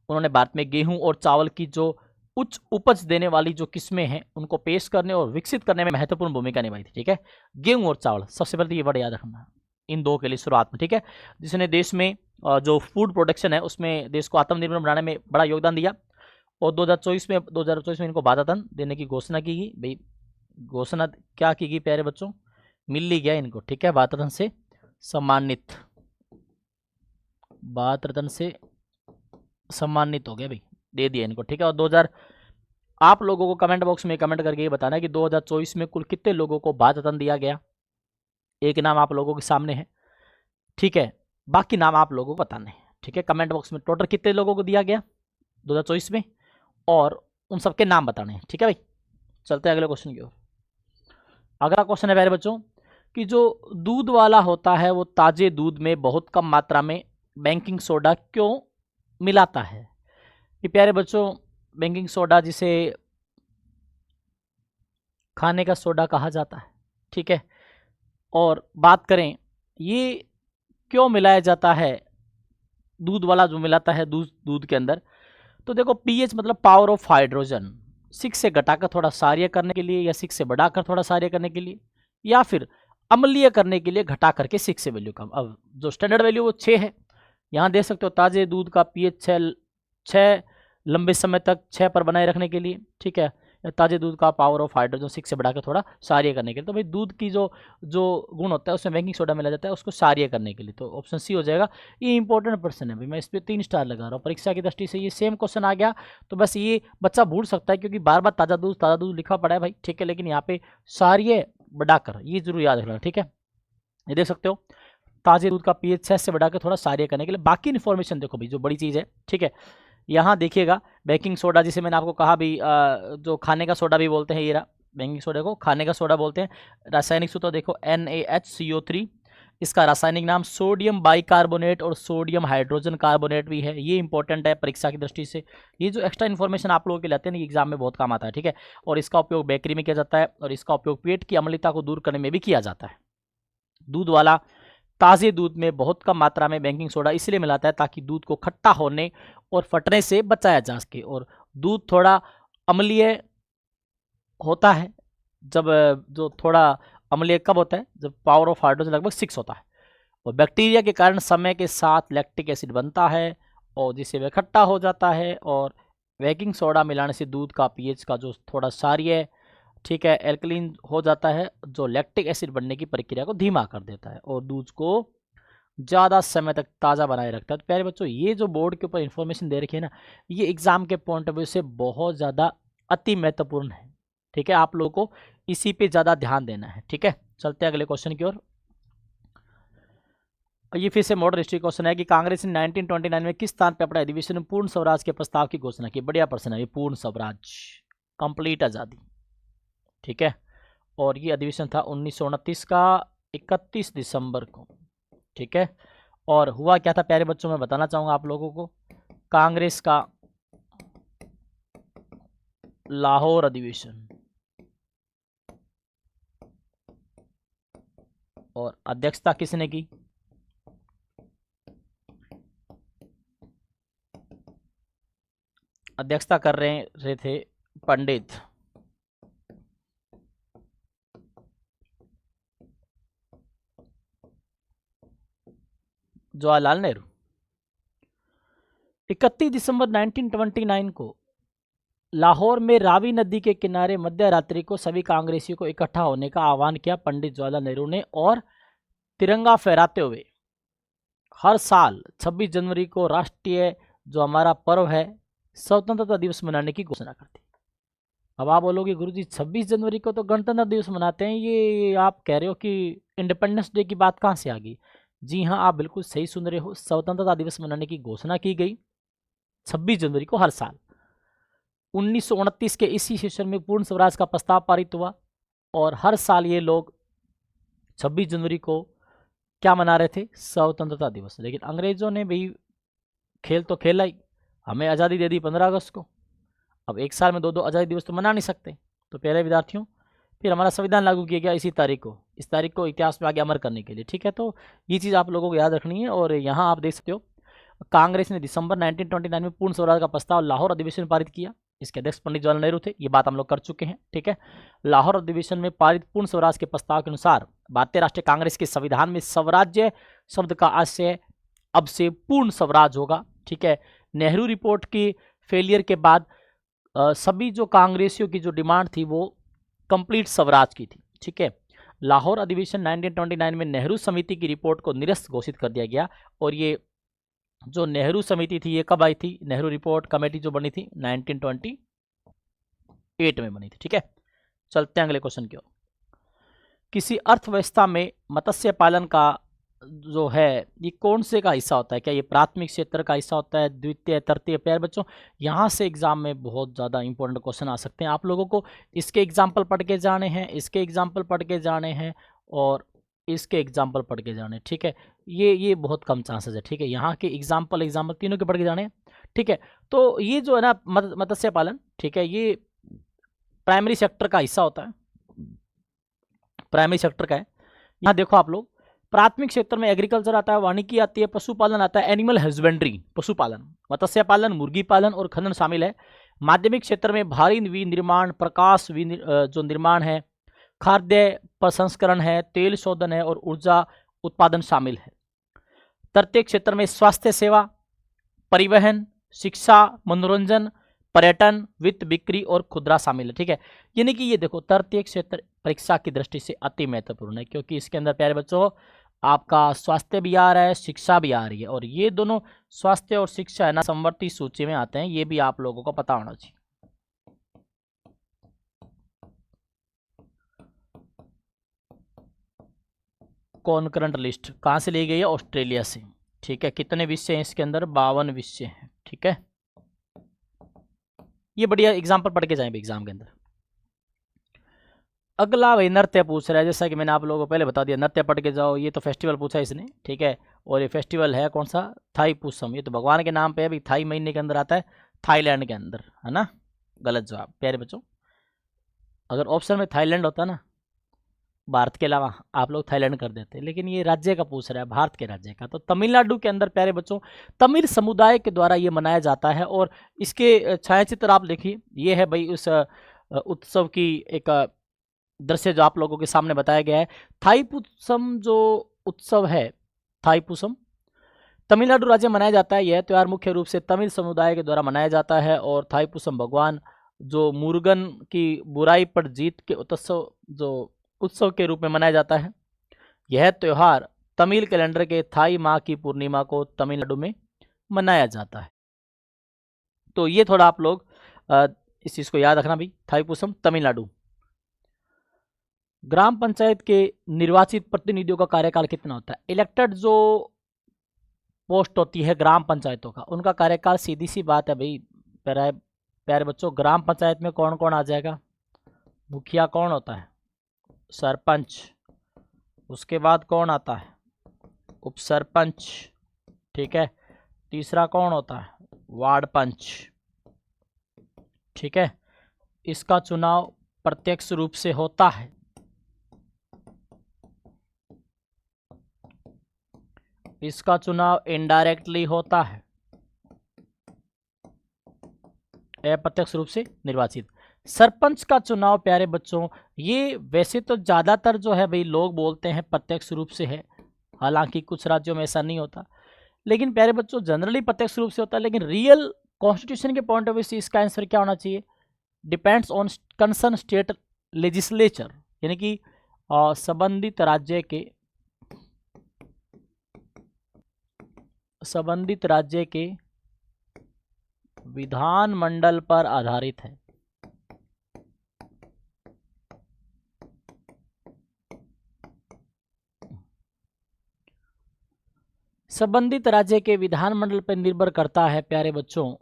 उन्होंने भारत में गेहूं और चावल की जो उच्च उपज देने वाली जो किस्में हैं उनको पेश करने और विकसित करने में महत्वपूर्ण भूमिका निभाई थी, ठीक है। गेहूं और चावल सबसे पहले ये वर्ड याद रखना इन दो के लिए शुरुआत में, ठीक है, जिसने देश में जो फूड प्रोडक्शन है उसमें देश को आत्मनिर्भर बनाने में बड़ा योगदान दिया। और 2024 में इनको भारत रत्न देने की घोषणा की गई। भाई घोषणा क्या की गई प्यारे बच्चों, मिल ही गया इनको, ठीक है, भारत रत्न से सम्मानित, भारत रत्न से सम्मानित हो गया भाई, दे दिया इनको, ठीक है। और 2000 आप लोगों को कमेंट बॉक्स में कमेंट करके ये बताना है कि 2024 में कुल कितने लोगों को भारत रत्न दिया गया। एक नाम आप लोगों के सामने है, ठीक है, बाकी नाम आप लोगों को बताने हैं, ठीक है। कमेंट बॉक्स में टोटल कितने लोगों को दिया गया 2024 में और उन सबके नाम बताने हैं, ठीक है भाई। चलते हैं अगले क्वेश्चन की ओर। अगला क्वेश्चन है प्यारे बच्चों कि जो दूध वाला होता है वो ताजे दूध में बहुत कम मात्रा में बेकिंग सोडा क्यों मिलाता है। ये प्यारे बच्चों बेकिंग सोडा जिसे खाने का सोडा कहा जाता है, ठीक है। और बात करें ये क्यों मिलाया जाता है, दूध वाला जो मिलाता है दूध के अंदर, तो देखो पीएच मतलब पावर ऑफ हाइड्रोजन, 6 से घटाकर थोड़ा सारीय करने के लिए या 6 से बढ़ाकर थोड़ा सारीय करने के लिए या फिर अम्लीय करने के लिए घटा करके 6 से वैल्यू कम। अब जो स्टैंडर्ड वैल्यू वो 6 है, यहाँ देख सकते हो ताजे दूध का पीएच 6 लंबे समय तक 6 पर बनाए रखने के लिए, ठीक है। ताजे दूध का पावर ऑफ हाइड्रोजन 6 से बढ़ाकर थोड़ा सारीय करने के लिए, तो भाई दूध की जो गुण होता है उसमें बेकिंग सोडा मिला जाता है उसको सारीय करने के लिए, तो ऑप्शन सी हो जाएगा। ये इंपॉर्टेंट प्रश्न है भाई, मैं इस पर 3 स्टार लगा रहा हूँ, परीक्षा की दृष्टि से ये सेम क्वेश्चन आ गया तो बस ये बच्चा भूल सकता है क्योंकि बार बार ताज़ा दूध लिखा पड़ा है भाई, ठीक है, लेकिन यहाँ पे सारीय बढ़ाकर ये जरूर याद रखना, ठीक है। ये देख सकते हो ताजे दूध का पीएच 6 से बढ़ाकर थोड़ा सारीय करने के लिए। बाकी इन्फॉर्मेशन देखो भाई जो बड़ी चीज़ है, ठीक है, यहाँ देखिएगा बेकिंग सोडा जिसे मैंने आपको कहा भी जो खाने का सोडा भी बोलते हैं, ये रहा बेकिंग सोडा को खाने का सोडा बोलते हैं। रासायनिक सूत्र देखो NaHCO3, इसका रासायनिक नाम सोडियम बाइकार्बोनेट और सोडियम हाइड्रोजन कार्बोनेट भी है। ये इंपॉर्टेंट है परीक्षा की दृष्टि से, ये जो एक्स्ट्रा इन्फॉर्मेशन आप लोगों के लाते हैं एग्जाम में बहुत काम आता है, ठीक है। और इसका उपयोग बेकरी में किया जाता है और इसका उपयोग पेट की अम्लता को दूर करने में भी किया जाता है। दूध वाला ताज़े दूध में बहुत कम मात्रा में बेकिंग सोडा इसलिए मिलाता है ताकि दूध को खट्टा होने और फटने से बचाया जा सके। और दूध थोड़ा अम्लीय होता है जब जो थोड़ा अम्लीय कब होता है जब पावर ऑफ हाइड्रोजन लगभग 6 होता है और बैक्टीरिया के कारण समय के साथ लैक्टिक एसिड बनता है और जिससे वह खट्टा हो जाता है। और बेकिंग सोडा मिलाने से दूध का पीएच का जो थोड़ा सारीय, ठीक है, एल्कलीन हो जाता है जो लैक्टिक एसिड बनने की प्रक्रिया को धीमा कर देता है और दूध को ज़्यादा समय तक ताज़ा बनाए रखता है। तो प्यारे बच्चों ये जो बोर्ड के ऊपर इन्फॉर्मेशन दे रखी है ना, ये एग्जाम के पॉइंट ऑफ व्यू से बहुत ज़्यादा अति महत्वपूर्ण है, ठीक है। आप लोगों को इसी पे ज़्यादा ध्यान देना है, ठीक है। चलते हैं अगले क्वेश्चन की ओर। ये फिर से मॉडर्न हिस्ट्री क्वेश्चन है कि कांग्रेस ने 1929 में किस स्थान पर अपने अधिवेशन में पूर्ण स्वराज के प्रस्ताव की घोषणा की। बढ़िया प्रश्न है ये, पूर्ण स्वराज, कंप्लीट आज़ादी, ठीक है। और ये अधिवेशन था 1929 का 31 दिसंबर को, ठीक है। और हुआ क्या था प्यारे बच्चों, मैं बताना चाहूंगा आप लोगों को। कांग्रेस का लाहौर अधिवेशन और अध्यक्षता किसने की, अध्यक्षता कर रहे थे पंडित जवाहरलाल नेहरू। 31 दिसंबर 1929 को लाहौर में रावी नदी के किनारे मध्य रात्रि को सभी कांग्रेसियों को इकट्ठा होने का आह्वान किया पंडित जवाहरलाल नेहरू ने और तिरंगा फहराते हुए हर साल 26 जनवरी को राष्ट्रीय जो हमारा पर्व है स्वतंत्रता दिवस मनाने की घोषणा कर दी। अब आप बोलोगे गुरुजी 26 जनवरी को तो गणतंत्र दिवस मनाते हैं, ये आप कह रहे हो कि इंडिपेंडेंस डे की बात कहाँ से आ गई। जी हाँ, आप बिल्कुल सही सुन रहे हो। स्वतंत्रता दिवस मनाने की घोषणा की गई 26 जनवरी को हर साल। 1929 के इसी सेशन में पूर्ण स्वराज का प्रस्ताव पारित हुआ और हर साल ये लोग 26 जनवरी को क्या मना रहे थे? स्वतंत्रता दिवस। लेकिन अंग्रेजों ने भी खेल तो खेला ही, हमें आज़ादी दे दी 15 अगस्त को। अब एक साल में दो आज़ादी दिवस तो मना नहीं सकते। तो प्यारे विद्यार्थियों, फिर हमारा संविधान लागू किया गया इसी तारीख को, इस तारीख को इतिहास में आगे अमर करने के लिए। ठीक है, तो ये चीज़ आप लोगों को याद रखनी है। और यहाँ आप देख सकते हो, कांग्रेस ने दिसंबर 1929 में पूर्ण स्वराज का प्रस्ताव लाहौर अधिवेशन में पारित किया। इसके अध्यक्ष पंडित जवाहरलाल नेहरू थे। ये बात हम लोग कर चुके हैं। ठीक है, लाहौर अधिवेशन में पारित पूर्ण स्वराज के प्रस्ताव के अनुसार भारतीय राष्ट्रीय कांग्रेस के संविधान में स्वराज्य शब्द का आशय अब से पूर्ण स्वराज होगा। ठीक है, नेहरू रिपोर्ट की फेलियर के बाद सभी जो कांग्रेसियों की जो डिमांड थी वो कंप्लीट स्वराज की थी। ठीक है, लाहौर अधिवेशन 1929 में नेहरू समिति की रिपोर्ट को निरस्त घोषित कर दिया गया। और ये जो नेहरू समिति थी ये कब आई थी? नेहरू रिपोर्ट कमेटी जो बनी थी 1928 में बनी थी। ठीक है, चलते हैं अगले क्वेश्चन की ओर। किसी अर्थव्यवस्था में मत्स्य पालन का जो है ये कौन से का हिस्सा होता है? क्या ये प्राथमिक क्षेत्र का हिस्सा होता है, द्वितीय, तृतीय? प्यारे बच्चों, यहाँ से एग्जाम में बहुत ज़्यादा इंपॉर्टेंट क्वेश्चन आ सकते हैं। आप लोगों को इसके एग्जाम्पल पढ़ के जाने हैं, इसके एग्जाम्पल पढ़ के जाने हैं और इसके एग्जाम्पल पढ़ के जाने। ठीक है, ये बहुत कम चांसेस है। ठीक है, यहाँ के एग्जाम्पल तीनों के पढ़ के जाने हैं। ठीक है, तो ये जो है ना मत्स्य पालन, ठीक है, ये प्राइमरी सेक्टर का हिस्सा होता है, प्राइमरी सेक्टर का है। यहाँ देखो आप लोग, प्राथमिक क्षेत्र में एग्रीकल्चर आता है, वानिकी आती है, पशुपालन आता है, एनिमल हस्बेंड्री पशुपालन, मत्स्य पालन, मुर्गी पालन और खनन शामिल है। माध्यमिक क्षेत्र में भारी विनिर्माण, प्रकाश जो निर्माण है, खाद्य प्रसंस्करण है, तेल शोधन है और ऊर्जा उत्पादन शामिल है। तृतीय क्षेत्र में स्वास्थ्य सेवा, परिवहन, शिक्षा, मनोरंजन, पर्यटन, वित्त, बिक्री और खुदरा शामिल है। ठीक है, यानी कि ये देखो तृतीय क्षेत्र परीक्षा की दृष्टि से अति महत्वपूर्ण है, क्योंकि इसके अंदर प्यारे बच्चों आपका स्वास्थ्य भी आ रहा है, शिक्षा भी आ रही है। और ये दोनों स्वास्थ्य और शिक्षा है ना समवर्ती सूची में आते हैं, ये भी आप लोगों को पता होना चाहिए। कॉन्करेंट लिस्ट कहाँ से ली गई है? ऑस्ट्रेलिया से। ठीक है, कितने विषय हैं इसके अंदर? 52 विषय हैं। ठीक है, ये बढ़िया एग्जाम्पल पढ़ के जाएंगे एग्जाम के अंदर। अगला वही नृत्य पूछ रहा है, जैसा कि मैंने आप लोगों को पहले बता दिया, नृत्य पढ़ के जाओ। ये तो फेस्टिवल पूछा है इसने। ठीक है, और ये फेस्टिवल है कौन सा? थाईपुसम। ये तो भगवान के नाम पे है, अभी थाई महीने के अंदर आता है, थाईलैंड के अंदर, है ना? गलत जवाब प्यारे बच्चों। अगर ऑप्शन में थाईलैंड होता ना भारत के अलावा, आप लोग थाईलैंड कर देते, लेकिन ये राज्य का पूछ रहा है, भारत के राज्य का। तो तमिलनाडु के अंदर प्यारे बच्चों तमिल समुदाय के द्वारा ये मनाया जाता है। और इसके छायाचित्र आप देखिए, ये है भाई उस उत्सव की एक दृश्य जो आप लोगों के सामने बताया गया है। थाईपुसम जो उत्सव है, थाईपुसम तमिलनाडु राज्य में मनाया जाता है। यह त्यौहार मुख्य रूप से तमिल समुदाय के द्वारा मनाया जाता है और थाईपुसम भगवान जो मुरुगन की बुराई पर जीत के उत्सव के रूप में मनाया जाता है। यह त्यौहार तमिल कैलेंडर के थाई माह की पूर्णिमा को तमिलनाडु में मनाया जाता है। तो ये थोड़ा आप लोग इस चीज़ को याद रखना भी, थाईपुसम तमिलनाडु। ग्राम पंचायत के निर्वाचित प्रतिनिधियों का कार्यकाल कितना होता है? इलेक्टेड जो पोस्ट होती है ग्राम पंचायतों का, उनका कार्यकाल सीधी सी बात है भाई प्यारे बच्चों, ग्राम पंचायत में कौन कौन आ जाएगा? मुखिया कौन होता है? सरपंच। उसके बाद कौन आता है? उप सरपंच। ठीक है, तीसरा कौन होता है? वार्ड पंच। ठीक है, इसका चुनाव प्रत्यक्ष रूप से होता है, इसका चुनाव इनडायरेक्टली होता है, अप्रत्यक्ष रूप से निर्वाचित। सरपंच का चुनाव प्यारे बच्चों ये वैसे तो ज़्यादातर जो है भाई लोग बोलते हैं प्रत्यक्ष रूप से है, हालांकि कुछ राज्यों में ऐसा नहीं होता, लेकिन प्यारे बच्चों जनरली प्रत्यक्ष रूप से होता है। लेकिन रियल कॉन्स्टिट्यूशन के पॉइंट ऑफ व्यू से इसका आंसर क्या होना चाहिए? Depends on concern state legislature, यानी कि संबंधित राज्य के विधानमंडल पर आधारित है। संबंधित राज्य के विधानमंडल पर निर्भर करता है प्यारे बच्चों,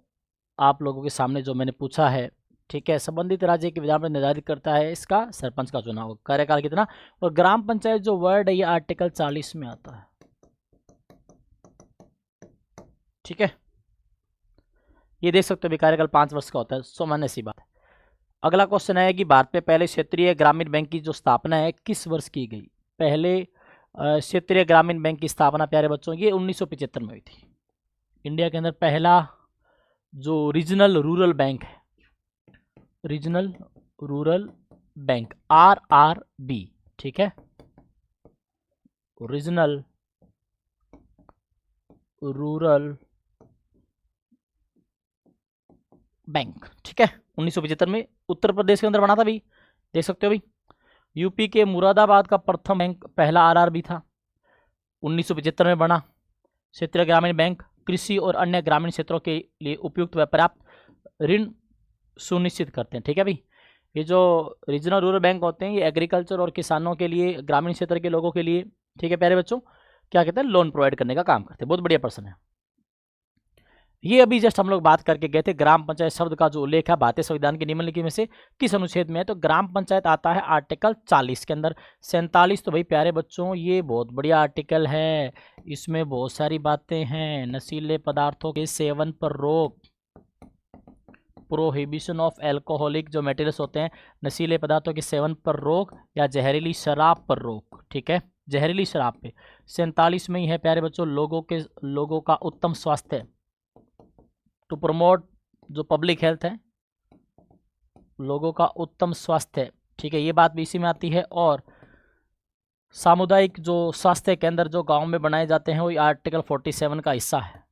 आप लोगों के सामने जो मैंने पूछा है, ठीक है। संबंधित राज्य के विधानमंडल निर्धारित करता है इसका सरपंच का चुनाव, कार्यकाल कितना। और ग्राम पंचायत जो वर्ड है ये आर्टिकल 40 में आता है, ठीक है। ये देख सकते हो कार्यकाल 5 वर्ष का होता है, सामान्य सी बात है। अगला क्वेश्चन है कि भारत में पहले क्षेत्रीय ग्रामीण बैंक की जो स्थापना है किस वर्ष की गई। पहले क्षेत्रीय ग्रामीण बैंक की स्थापना प्यारे बच्चों ये 1975 में हुई थी। इंडिया के अंदर पहला जो रीजनल रूरल बैंक है, रीजनल रूरल बैंक RRB, ठीक है, रीजनल रूरल बैंक, ठीक है, 1975 में उत्तर प्रदेश के अंदर बना था भाई, देख सकते हो भाई। यूपी के मुरादाबाद का प्रथम बैंक पहला RRB था, 1975 में बना। क्षेत्रीय ग्रामीण बैंक कृषि और अन्य ग्रामीण क्षेत्रों के लिए उपयुक्त व पर्याप्त ऋण सुनिश्चित करते हैं, ठीक है भाई। ये जो रीजनल रूरल बैंक होते हैं ये एग्रीकल्चर और किसानों के लिए, ग्रामीण क्षेत्र के लोगों के लिए, ठीक है प्यारे बच्चों, क्या कहते हैं, लोन प्रोवाइड करने का काम करते हैं। बहुत बढ़िया प्रश्न है ये। अभी जस्ट हम लोग बात करके गए थे ग्राम पंचायत शब्द का जो उल्लेख है भारतीय संविधान के निम्नलिखित में से किस अनुच्छेद में है। तो ग्राम पंचायत आता है आर्टिकल 40 के अंदर। 47 तो भाई प्यारे बच्चों ये बहुत बढ़िया आर्टिकल है, इसमें बहुत सारी बातें हैं। नशीले पदार्थों के सेवन पर रोक, प्रोहिबिशन ऑफ एल्कोहलिक जो मटेरियल्स होते हैं, नशीले पदार्थों के सेवन पर रोक या जहरीली शराब पर रोक, ठीक है, जहरीली शराब पे। 47 में ही है प्यारे बच्चों लोगों का उत्तम स्वास्थ्य, टू प्रमोट जो पब्लिक हेल्थ है, लोगों का उत्तम स्वास्थ्य, ठीक है, ये बात भी इसी में आती है। और सामुदायिक जो स्वास्थ्य केंद्र जो गांव में बनाए जाते हैं वो आर्टिकल 47 का हिस्सा है,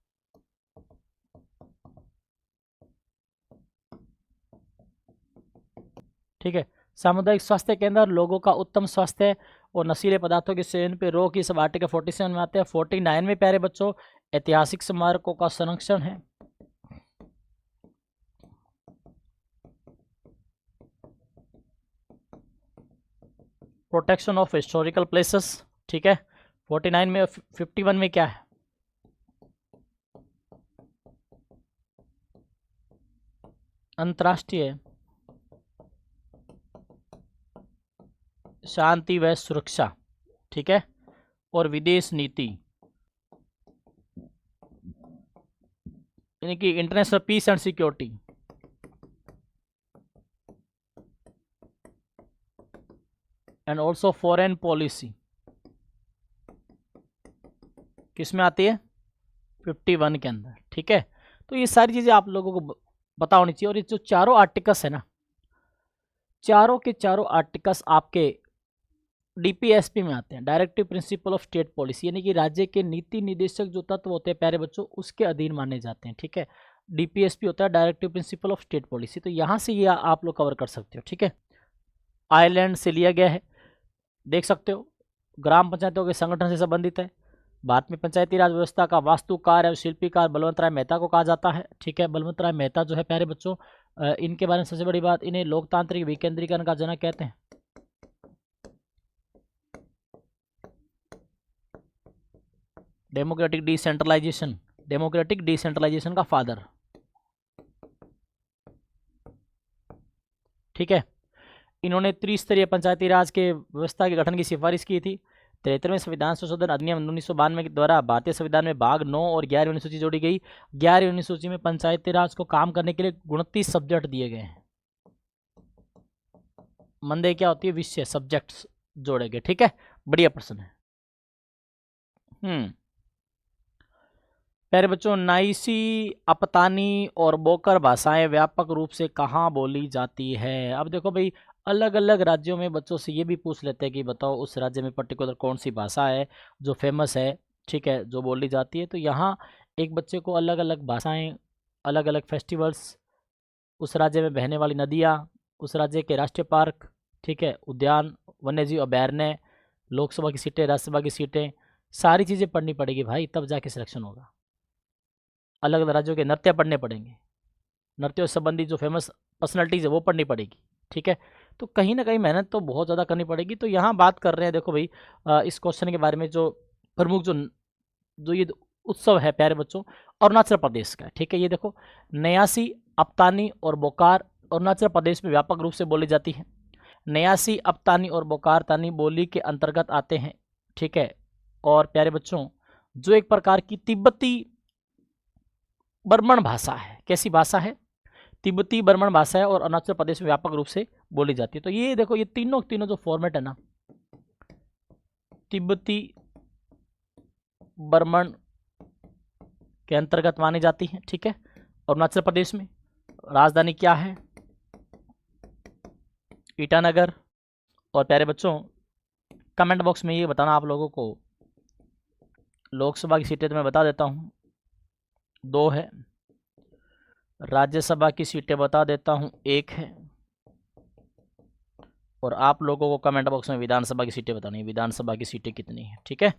ठीक है। सामुदायिक स्वास्थ्य केंद्र, लोगों का उत्तम स्वास्थ्य और नशीले पदार्थों के सेवन पे रोक, ये सब आर्टिकल 47 में आते हैं। 49 में प्यारे बच्चों ऐतिहासिक स्मारकों का संरक्षण है, प्रोटेक्शन ऑफ हिस्टोरिकल प्लेसेस, ठीक है। 49 में। 51 में क्या है, अंतर्राष्ट्रीय शांति व सुरक्षा, ठीक है, और विदेश नीति, यानी कि international peace and security, and also foreign policy, किस में आती है, 51 के अंदर, ठीक है। तो ये सारी चीजें आप लोगों को पता होनी चाहिए। और ये जो चारों आर्टिकल्स है ना, चारों के चारों आर्टिकल्स आपके DPSP में आते हैं, directive principle of state policy, यानी कि राज्य के नीति निर्देशक जो तत्व होते हैं प्यारे बच्चों उसके अधीन माने जाते हैं, ठीक है। DPSP होता है directive principle of state policy, तो यहाँ से ये आप लोग कवर कर सकते हो, ठीक है। आयरलैंड से लिया गया है, देख सकते हो। ग्राम पंचायतों के संगठन से संबंधित है। भारत में पंचायती राज व्यवस्था का वास्तुकार और शिल्पीकार बलवंत राय मेहता को कहा जाता है, ठीक है। बलवंत राय मेहता जो है प्यारे बच्चों, इनके बारे में सबसे बड़ी बात, इन्हें लोकतांत्रिक विकेंद्रीकरण का जनक कहते हैं। डेमोक्रेटिक डिसेंट्रलाइजेशन का फादर, ठीक है। इन्होंने त्रिस्तरीय पंचायती राज के व्यवस्था के गठन की सिफारिश की थी। 73वें संविधान संशोधन अधिनियम 1992 के द्वारा भारतीय संविधान में भाग 9 और 11वीं अनुसूची जोड़ी गई। 11वीं अनुसूची में पंचायती राज को काम करने के लिए 29 सब्जेक्ट दिए गए हैं। मंदे क्या होती है, विषय, सब्जेक्ट्स जोड़े गए, ठीक है। बढ़िया प्रश्न है। प्यारे बच्चों, नाइसी, अपतानी और बोकर भाषाएं व्यापक रूप से कहाँ बोली जाती है। अब देखो भाई, अलग अलग राज्यों में बच्चों से ये भी पूछ लेते हैं कि बताओ उस राज्य में पर्टिकुलर कौन सी भाषा है जो फेमस है, ठीक है, जो बोली जाती है। तो यहाँ एक बच्चे को अलग अलग भाषाएं, अलग अलग फेस्टिवल्स, उस राज्य में बहने वाली नदियाँ, उस राज्य के राष्ट्रीय पार्क, ठीक है, उद्यान, वन्यजीव अभयारण्य, लोकसभा की सीटें, राज्यसभा की सीटें, सारी चीज़ें पढ़नी पड़ेगी भाई, तब जाके सिलेक्शन होगा। अलग अलग राज्यों के नृत्य पढ़ने पड़ेंगे, नृत्यों से संबंधित जो फेमस पर्सनालिटीज़ है वो पढ़नी पड़ेगी, ठीक है। तो कहीं ना कहीं मेहनत तो बहुत ज़्यादा करनी पड़ेगी। तो यहाँ बात कर रहे हैं, देखो भाई, इस क्वेश्चन के बारे में जो प्रमुख जो ये उत्सव है प्यारे बच्चों अरुणाचल प्रदेश का, ठीक है। ये देखो न्यासी, अप्तानी और बोकार अरुणाचल प्रदेश में व्यापक रूप से बोली जाती है। न्यासी, अप्तानी और बोकार तानी बोली के अंतर्गत आते हैं, ठीक है। और प्यारे बच्चों जो एक प्रकार की तिब्बती बर्मन भाषा है, कैसी भाषा है, तिब्बती बर्मन भाषा है और अरुणाचल प्रदेश में व्यापक रूप से बोली जाती है। तो ये देखो ये तीनों जो फॉर्मेट है ना, तिब्बती बर्मन के अंतर्गत मानी जाती है, ठीक है। अरुणाचल प्रदेश में राजधानी क्या है, ईटानगर। और प्यारे बच्चों कमेंट बॉक्स में ये बताना आप लोगों को, लोकसभा की सीटें तो मैं बता देता हूँ 2 है, राज्यसभा की सीटें बता देता हूँ 1 है, और आप लोगों को कमेंट बॉक्स में विधानसभा की सीटें बतानी है, विधानसभा की सीटें कितनी है, ठीक है।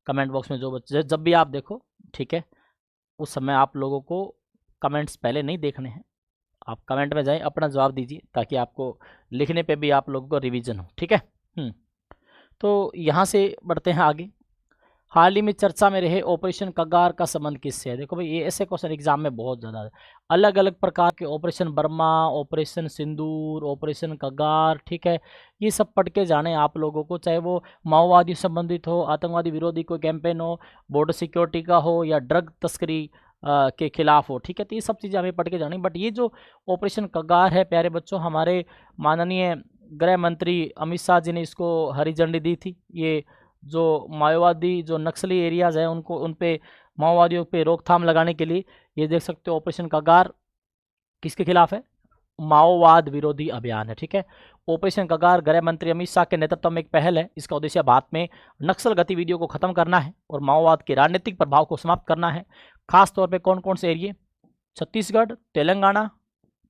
कमेंट बॉक्स में जो बच्चे जब भी आप देखो, ठीक है, उस समय आप लोगों को कमेंट्स पहले नहीं देखने हैं, आप कमेंट में जाएं अपना जवाब दीजिए ताकि आपको लिखने पे भी आप लोगों को रिवीजन हो, ठीक है। तो यहाँ से बढ़ते हैं आगे। हाल ही में चर्चा में रहे ऑपरेशन कगार का संबंध किससे है। देखो भाई ये ऐसे क्वेश्चन एग्जाम में बहुत ज़्यादा है, अलग अलग प्रकार के ऑपरेशन बर्मा, ऑपरेशन सिंदूर, ऑपरेशन कगार, ठीक है। ये सब पढ़ के जाने आप लोगों को, चाहे वो माओवादी संबंधित हो, आतंकवादी विरोधी कोई कैंपेन हो, बॉर्डर सिक्योरिटी का हो या ड्रग तस्करी के खिलाफ हो, ठीक है। तो ये सब चीज़ें हमें पढ़ के जानी। बट ये जो ऑपरेशन कगार है प्यारे बच्चों, हमारे माननीय गृह मंत्री अमित शाह जी ने इसको हरी झंडी दी थी। ये जो माओवादी जो नक्सली एरियाज़ हैं उनको, उन पे माओवादियों पे रोकथाम लगाने के लिए, ये देख सकते हो ऑपरेशन कगार किसके खिलाफ है, माओवाद विरोधी अभियान है, ठीक है। ऑपरेशन कगार गृह मंत्री अमित शाह के नेतृत्व में एक पहल है। इसका उद्देश्य भारत में नक्सल गतिविधियों को खत्म करना है और माओवाद के राजनीतिक प्रभाव को समाप्त करना है। खास तौर पे कौन कौन से एरिए, छत्तीसगढ़, तेलंगाना,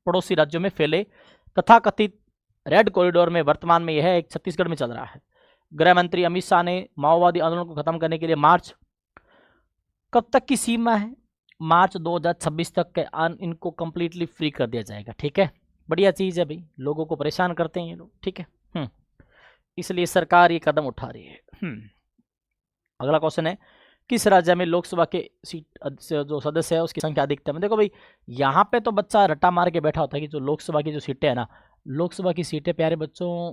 पड़ोसी राज्यों में फैले तथाकथित रेड कॉरिडोर में वर्तमान में यह एक छत्तीसगढ़ में चल रहा है। गृह मंत्री अमित शाह ने माओवादी आंदोलन को खत्म करने के लिए मार्च, कब तक की सीमा है, मार्च 2026 तक के इनको कंप्लीटली फ्री कर दिया जाएगा, ठीक है। बढ़िया चीज़ है भाई, लोगों को परेशान करते हैं ये लोग, ठीक है। इसलिए सरकार ये कदम उठा रही है। अगला क्वेश्चन है किस राज्य में लोकसभा के सीट जो सदस्य है उसकी संख्या अधिकतम है। देखो भाई यहाँ पे तो बच्चा रट्टा मार के बैठा होता है कि जो लोकसभा की जो सीटें है ना, लोकसभा की सीटें प्यारे बच्चों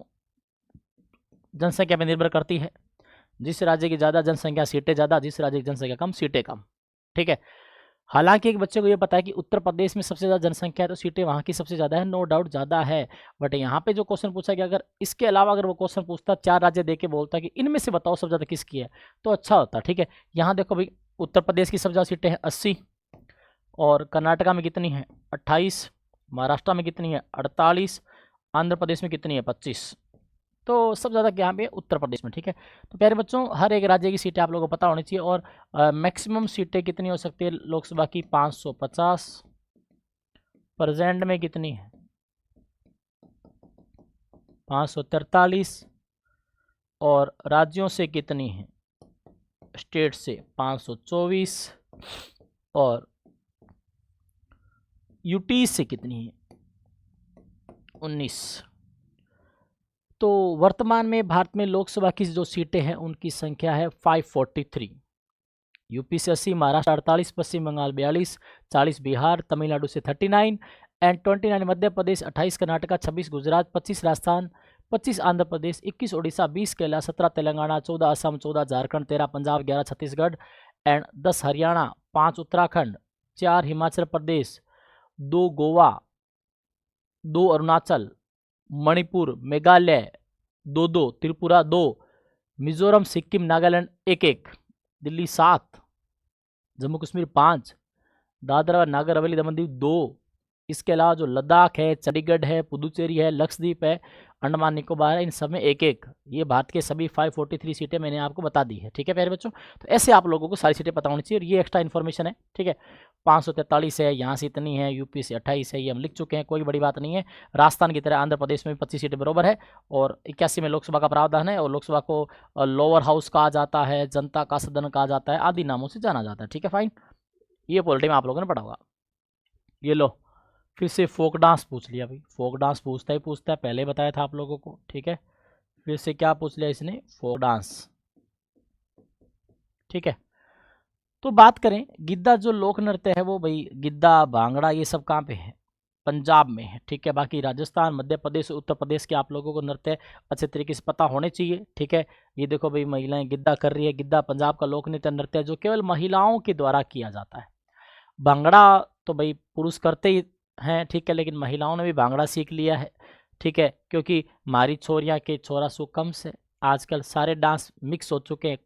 जनसंख्या पर निर्भर करती है। जिस राज्य की ज़्यादा जनसंख्या सीटें ज़्यादा, जिस राज्य की जनसंख्या कम सीटें कम, ठीक है। हालांकि एक बच्चे को ये पता है कि उत्तर प्रदेश में सबसे ज़्यादा जनसंख्या है तो सीटें वहाँ की सबसे ज़्यादा है, नो डाउट ज़्यादा है। बट यहाँ पे जो क्वेश्चन पूछा गया, अगर इसके अलावा अगर वो क्वेश्चन पूछता 4 राज्य दे के बोलता कि इनमें से बताओ सबसे ज़्यादा किसकी है, तो अच्छा होता, ठीक है। यहाँ देखो भाई उत्तर प्रदेश की सबसे ज़्यादा सीटें हैं 80, और कर्नाटका में कितनी है 28, महाराष्ट्र में कितनी है 48, आंध्र प्रदेश में कितनी है 25। तो सबसे ज़्यादा क्या पे उत्तर प्रदेश में, ठीक है। तो प्यारे बच्चों हर एक राज्य की सीटें आप लोगों को पता होनी चाहिए। और मैक्सिमम सीटें कितनी हो सकती है लोकसभा की 550, प्रेजेंट में कितनी है 543, और राज्यों से कितनी है, स्टेट से 524, और यूटी से कितनी है 19। तो वर्तमान में भारत में लोकसभा की जो सीटें हैं उनकी संख्या है 543। यूपी से 80, महाराष्ट्र 48, पश्चिम बंगाल 42, 40 बिहार, तमिलनाडु से 39 एंड 29 मध्य प्रदेश, 28 कर्नाटका, 26 गुजरात, 25 राजस्थान, 25 आंध्र प्रदेश, 21 उड़ीसा, 20 केरला, 17 तेलंगाना, 14 असम, 14 झारखंड, 13 पंजाब, 11 छत्तीसगढ़ एंड 10 हरियाणा, 5 उत्तराखंड, 4 हिमाचल प्रदेश, 2 गोवा, 2 अरुणाचल, मणिपुर, मेघालय 2-2, त्रिपुरा 2, मिजोरम, सिक्किम, नागालैंड 1-1, दिल्ली 7, जम्मू कश्मीर 5, दादरा नगर हवेली दमन दीव 2। इसके अलावा जो लद्दाख है, चंडीगढ़ है, पुदुचेरी है, लक्षद्वीप है, अंडमान निकोबार है, इन सब में 1-1। ये भारत के सभी 543 सीटें मैंने आपको बता दी है, ठीक है प्यारे बच्चों। तो ऐसे आप लोगों को सारी सीटें पता होनी चाहिए और ये एक्स्ट्रा इन्फॉर्मेशन है, ठीक है। 543 है, यहाँ से इतनी है, यूपी से 28 है, ये हम लिख चुके हैं, कोई बड़ी बात नहीं है। राजस्थान की तरह आंध्र प्रदेश में भी 25 सीटें बराबर है और 81 में लोकसभा का प्रावधान है, और लोकसभा को लोअर हाउस कहा जाता है, जनता का सदन कहा जाता है, आदि नामों से जाना जाता है, ठीक है फाइन। ये पॉलिटी में आप लोगों ने पढ़ा होगा। ये लो फिर से फोक डांस पूछ लिया भाई, फोक डांस पूछता ही पूछता है, पहले बताया था आप लोगों को, ठीक है। फिर से क्या पूछ लिया इसने, फोक डांस, ठीक है। तो बात करें गिद्दा जो लोक नृत्य है वो भाई गिद्दा भांगड़ा ये सब कहाँ पे है, पंजाब में है, ठीक है। बाकी राजस्थान, मध्य प्रदेश, उत्तर प्रदेश के आप लोगों को नृत्य अच्छे तरीके से पता होने चाहिए, ठीक है। ये देखो भाई महिलाएं गिद्दा कर रही है। गिद्दा पंजाब का लोक नृत्य है जो केवल महिलाओं के द्वारा किया जाता है। भांगड़ा तो भाई पुरुष करते ही हैं, ठीक है, लेकिन महिलाओं ने भी भांगड़ा सीख लिया है, ठीक है, क्योंकि मारी छोरियाँ के छोरा सु कम से आजकल सारे डांस मिक्स हो चुके हैं।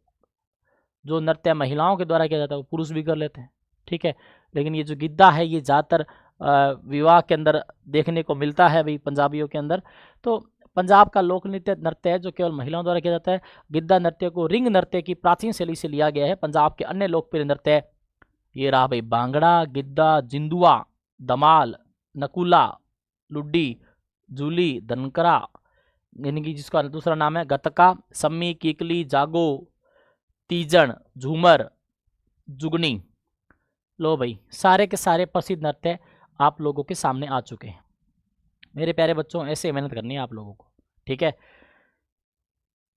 जो नृत्य महिलाओं के द्वारा किया जाता है वो पुरुष भी कर लेते हैं, ठीक है। लेकिन ये जो गिद्दा है ये ज़्यादातर विवाह के अंदर देखने को मिलता है भाई पंजाबियों के अंदर। तो पंजाब का लोक नृत्य है जो केवल महिलाओं द्वारा किया जाता है। गिद्दा नृत्य को रिंग नृत्य की प्राचीन शैली से लिया गया है। पंजाब के अन्य लोकप्रिय नृत्य ये रहा भाई भांगड़ा, गिद्दा, जिंदुआ, दमाल, नकुला, लुड्डी, जूली, धनकरा, यानी कि जिसका दूसरा नाम है गतका, सम्मी, कीकली, जागो, तीजन, झूमर, जुगनी। लो भाई सारे के सारे प्रसिद्ध नृत्य आप लोगों के सामने आ चुके हैं। मेरे प्यारे बच्चों ऐसे मेहनत करनी है आप लोगों को, ठीक है।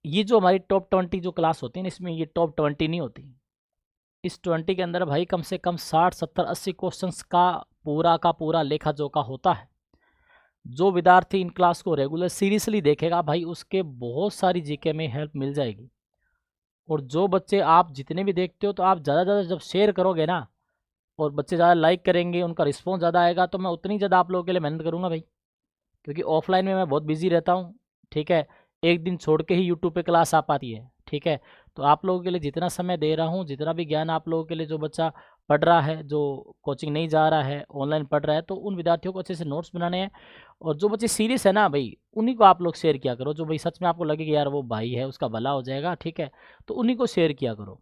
ये जो हमारी टॉप 20 जो क्लास होती है इसमें ये टॉप 20 नहीं होती। इस 20 के अंदर भाई कम से कम 60, 70, 80 क्वेश्चंस का पूरा लेखा जोखा होता है। जो विद्यार्थी इन क्लास को रेगुलर सीरियसली देखेगा भाई उसके बहुत सारी जीके में हेल्प मिल जाएगी। और जो बच्चे आप जितने भी देखते हो तो आप ज़्यादा ज़्यादा जब शेयर करोगे ना और बच्चे ज़्यादा लाइक करेंगे, उनका रिस्पॉन्स ज़्यादा आएगा, तो मैं उतनी ज़्यादा आप लोगों के लिए मेहनत करूँगा भाई। क्योंकि ऑफलाइन में मैं बहुत बिजी रहता हूँ, ठीक है। एक दिन छोड़ के ही यूट्यूब पे क्लास आ पाती है, ठीक है। तो आप लोगों के लिए जितना समय दे रहा हूँ, जितना भी ज्ञान आप लोगों के लिए, जो बच्चा पढ़ रहा है, जो कोचिंग नहीं जा रहा है, ऑनलाइन पढ़ रहा है, तो उन विद्यार्थियों को अच्छे से नोट्स बनाने हैं। और जो बच्चे सीरियस है ना भाई उन्हीं को आप लोग शेयर किया करो। जो भाई सच में आपको लगे कि यार वो भाई है उसका भला हो जाएगा, ठीक है, तो उन्हीं को शेयर किया करो।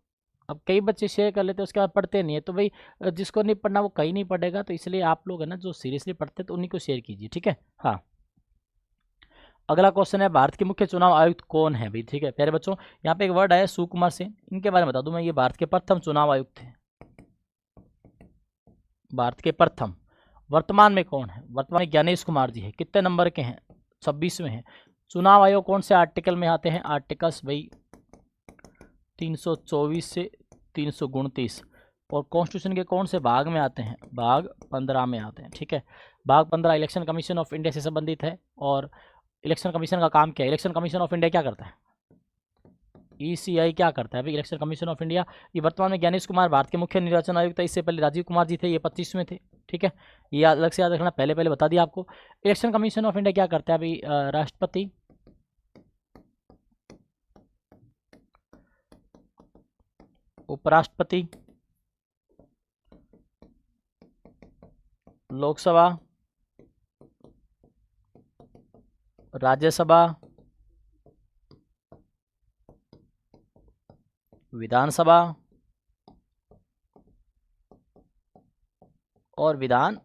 अब कई बच्चे शेयर कर लेते हैं उसके बाद पढ़ते नहीं है, तो भाई जिसको नहीं पढ़ना वो कहीं नहीं पढ़ेगा। तो इसलिए आप लोग है ना जो सीरियसली पढ़ते हैं तो उन्हीं को शेयर कीजिए, ठीक है। हाँ, अगला क्वेश्चन है भारत के मुख्य चुनाव आयुक्त कौन है भाई, ठीक है प्यारे बच्चों। यहाँ पे एक वर्ड आया सुकुमार सेन, इनके बारे में बता दूं मैं। ये भारत के प्रथम चुनाव आयुक्त थे, भारत के प्रथम। वर्तमान में कौन है? वर्तमान में ज्ञानेश कुमार जी है। कितने नंबर के हैं? 26वें हैं। चुनाव आयोग कौन से आर्टिकल में आते हैं? आर्टिकल्स भाई 324 से 329। और कॉन्स्टिट्यूशन के कौन से भाग में आते हैं? भाग 15 में आते हैं, ठीक है। भाग 15 इलेक्शन कमीशन ऑफ इंडिया से संबंधित है। और इलेक्शन कमीशन का काम क्या है? इलेक्शन कमीशन ऑफ इंडिया क्या करता है? ECI क्या करता है भाई? Election commission of India. ये वर्तमान में ज्ञानेश कुमार भारत के मुख्य निर्वाचन आयुक्त है। इससे पहले राजीव कुमार जी थे, ये 25वें थे, ठीक है। ये अलग से याद रखना, पहले पहले बता दिया आपको। इलेक्शन कमीशन ऑफ इंडिया क्या करता है भाई? राष्ट्रपति, उपराष्ट्रपति, लोकसभा, राज्यसभा, विधानसभा और विधान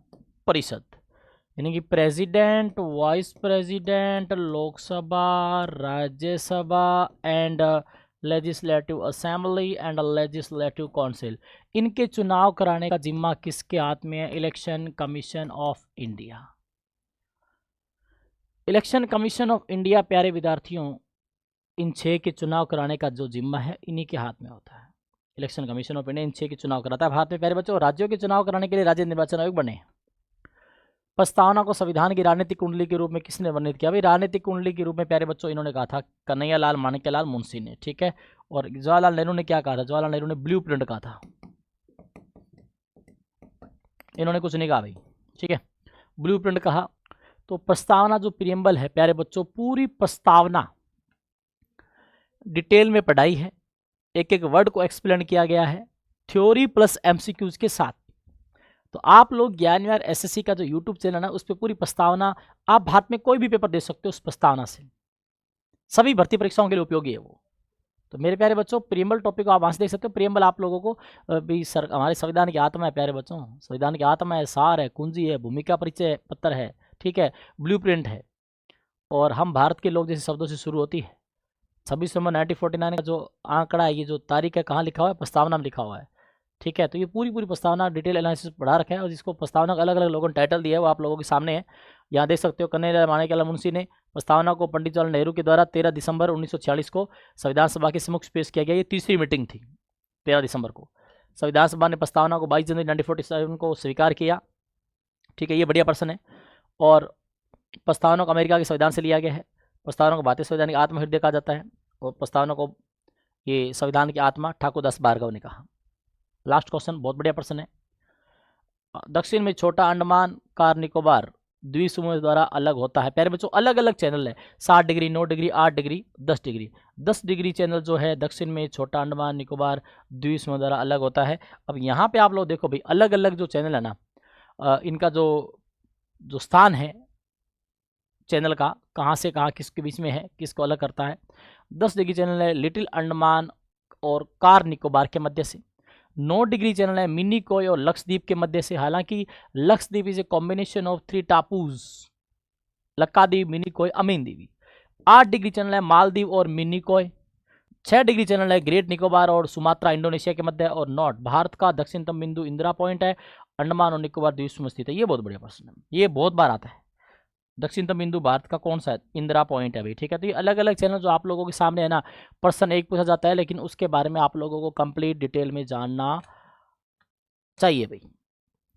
परिषद। यानी कि president, vice president, Lok Sabha, Rajya Sabha and legislative assembly and legislative council, इनके चुनाव कराने का जिम्मा किसके हाथ में है? Election commission of India. Election commission of India प्यारे विद्यार्थियों, इन 6 के चुनाव कराने का जो जिम्मा है इन्हीं के हाथ में होता है। Election commission of India in 6 के चुनाव कराता है भारत में प्यारे बच्चों। राज्यों के चुनाव कराने के लिए राज्य निर्वाचन आयोग बने। प्रस्तावना को संविधान की राजनीतिक कुंडली के रूप में किसने वर्णित किया भाई? राजनीतिक कुंडली के रूप में प्यारे बच्चों इन्होंने कहा था कन्हैयालाल माणिक्यलाल मुंशी ने, ठीक है। और जवाहरलाल नेहरू ने क्या कहा था? जवाहरलाल नेहरू ने ब्लू प्रिंट कहा था, इन्होंने कुछ नहीं कहा भाई, ठीक है, ब्लू प्रिंट कहा। तो प्रस्तावना जो प्रियम्बल है प्यारे बच्चों, पूरी प्रस्तावना डिटेल में पढ़ाई है, एक एक वर्ड को एक्सप्लेन किया गया है, थ्योरी प्लस MCQs के साथ। तो आप लोग ज्ञान विहार SSC का जो यूट्यूब चैनल है उस पर पूरी प्रस्तावना, आप भारत में कोई भी पेपर दे सकते हो उस प्रस्तावना से, सभी भर्ती परीक्षाओं के लिए उपयोगी है वो। तो मेरे प्यारे बच्चों प्रियम्बल टॉपिक को आप वहाँ से देख सकते हो। प्रियम्बल आप लोगों को भी हमारे संविधान की आत्मा है प्यारे बच्चों, संविधान की आत्मा है, सार है, कुंजी है, भूमिका परिचय पत्र है, ठीक है, ब्लूप्रिंट है। और हम भारत के लोग जैसे शब्दों से शुरू होती है। 26 नवंबर 1949 का जो आंकड़ा है, ये जो तारीख है, कहाँ लिखा हुआ है? प्रस्तावना में लिखा हुआ है, ठीक है। तो ये पूरी प्रस्तावना डिटेल एनालिसिस पढ़ा रखा है। और जिसको प्रस्तावना का अलग अलग लोगों ने टाइटल दिया है वो आप लोगों के सामने है, यहाँ देख सकते हो। कन्हैयालाल माणिक्यलाल मुंशी ने प्रस्तावना को पंडित जवाहरलाल नेहरू के द्वारा 13 दिसंबर 1946 को संविधान सभा के समक्ष पेश किया गया। ये तीसरी मीटिंग थी 13 दिसंबर को। संविधान सभा ने प्रस्तावना को 22 जनवरी 1947 को स्वीकार किया। ठीक है, ये बढ़िया प्रश्न है। और प्रस्तावना को अमेरिका के संविधान से लिया गया है। प्रस्तावना को भारतीय संविधान की आत्महृदय कहा जाता है और प्रस्तावना को ये संविधान की आत्मा ठाकुर दास भार्गव ने कहा। लास्ट क्वेश्चन बहुत बढ़िया प्रश्न है। दक्षिण में छोटा अंडमान कार निकोबार द्वीप समूह द्वारा अलग होता है। प्यारे बच्चों, अलग अलग चैनल है, 60 degree, 9 degree, 8 degree, 10 degree. 10 degree channel जो है दक्षिण में छोटा अंडमान निकोबार द्वीप समूह द्वारा अलग होता है। अब यहाँ पे आप लोग देखो भाई, अलग अलग जो चैनल है ना, इनका जो स्थान है चैनल का, कहाँ से कहाँ किसके बीच में है, किसको अलग करता है। 10 डिग्री चैनल है लिटिल अंडमान और कार निकोबार के मध्य से। 9 डिग्री चैनल है मिनिकॉय और लक्षद्वीप के मध्य से। हालांकि Lakshadweep is a combination of 3 टापूज, लक्काद्वीप, मिनिकॉय, अमीन द्वीप। 8 डिग्री चैनल है मालदीव और मिनिकॉय। 6 डिग्री चैनल है ग्रेट निकोबार और सुमात्रा इंडोनेशिया के मध्य है। और नॉर्थ, भारत का दक्षिणतम बिंदु इंदिरा पॉइंट है, अंडमान और निकोबार द्वीप समूह स्थित है। ये बहुत बढ़िया प्रश्न है, ये बहुत बार आता है। दक्षिणतम बिंदु भारत का कौन सा है? इंदिरा पॉइंट है भाई। ठीक है, तो ये अलग अलग चैनल जो आप लोगों के सामने है ना, प्रश्न एक पूछा जाता है, लेकिन उसके बारे में आप लोगों को कंप्लीट डिटेल में जानना चाहिए भाई।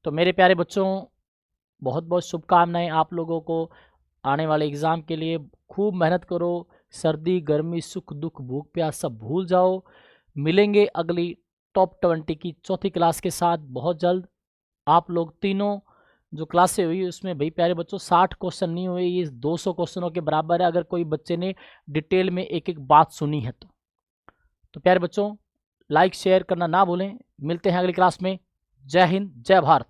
तो मेरे प्यारे बच्चों, बहुत बहुत शुभकामनाएं आप लोगों को आने वाले एग्ज़ाम के लिए। खूब मेहनत करो, सर्दी गर्मी सुख दुख भूख प्यास सब भूल जाओ। मिलेंगे अगली टॉप 20 की चौथी क्लास के साथ बहुत जल्द। आप लोग तीनों जो क्लासें हुई उसमें भाई प्यारे बच्चों 60 क्वेश्चन नहीं हुए, ये 200 क्वेश्चनों के बराबर है, अगर कोई बच्चे ने डिटेल में एक एक बात सुनी है तो प्यारे बच्चों लाइक शेयर करना ना भूलें। मिलते हैं अगली क्लास में। जय हिंद, जय भारत।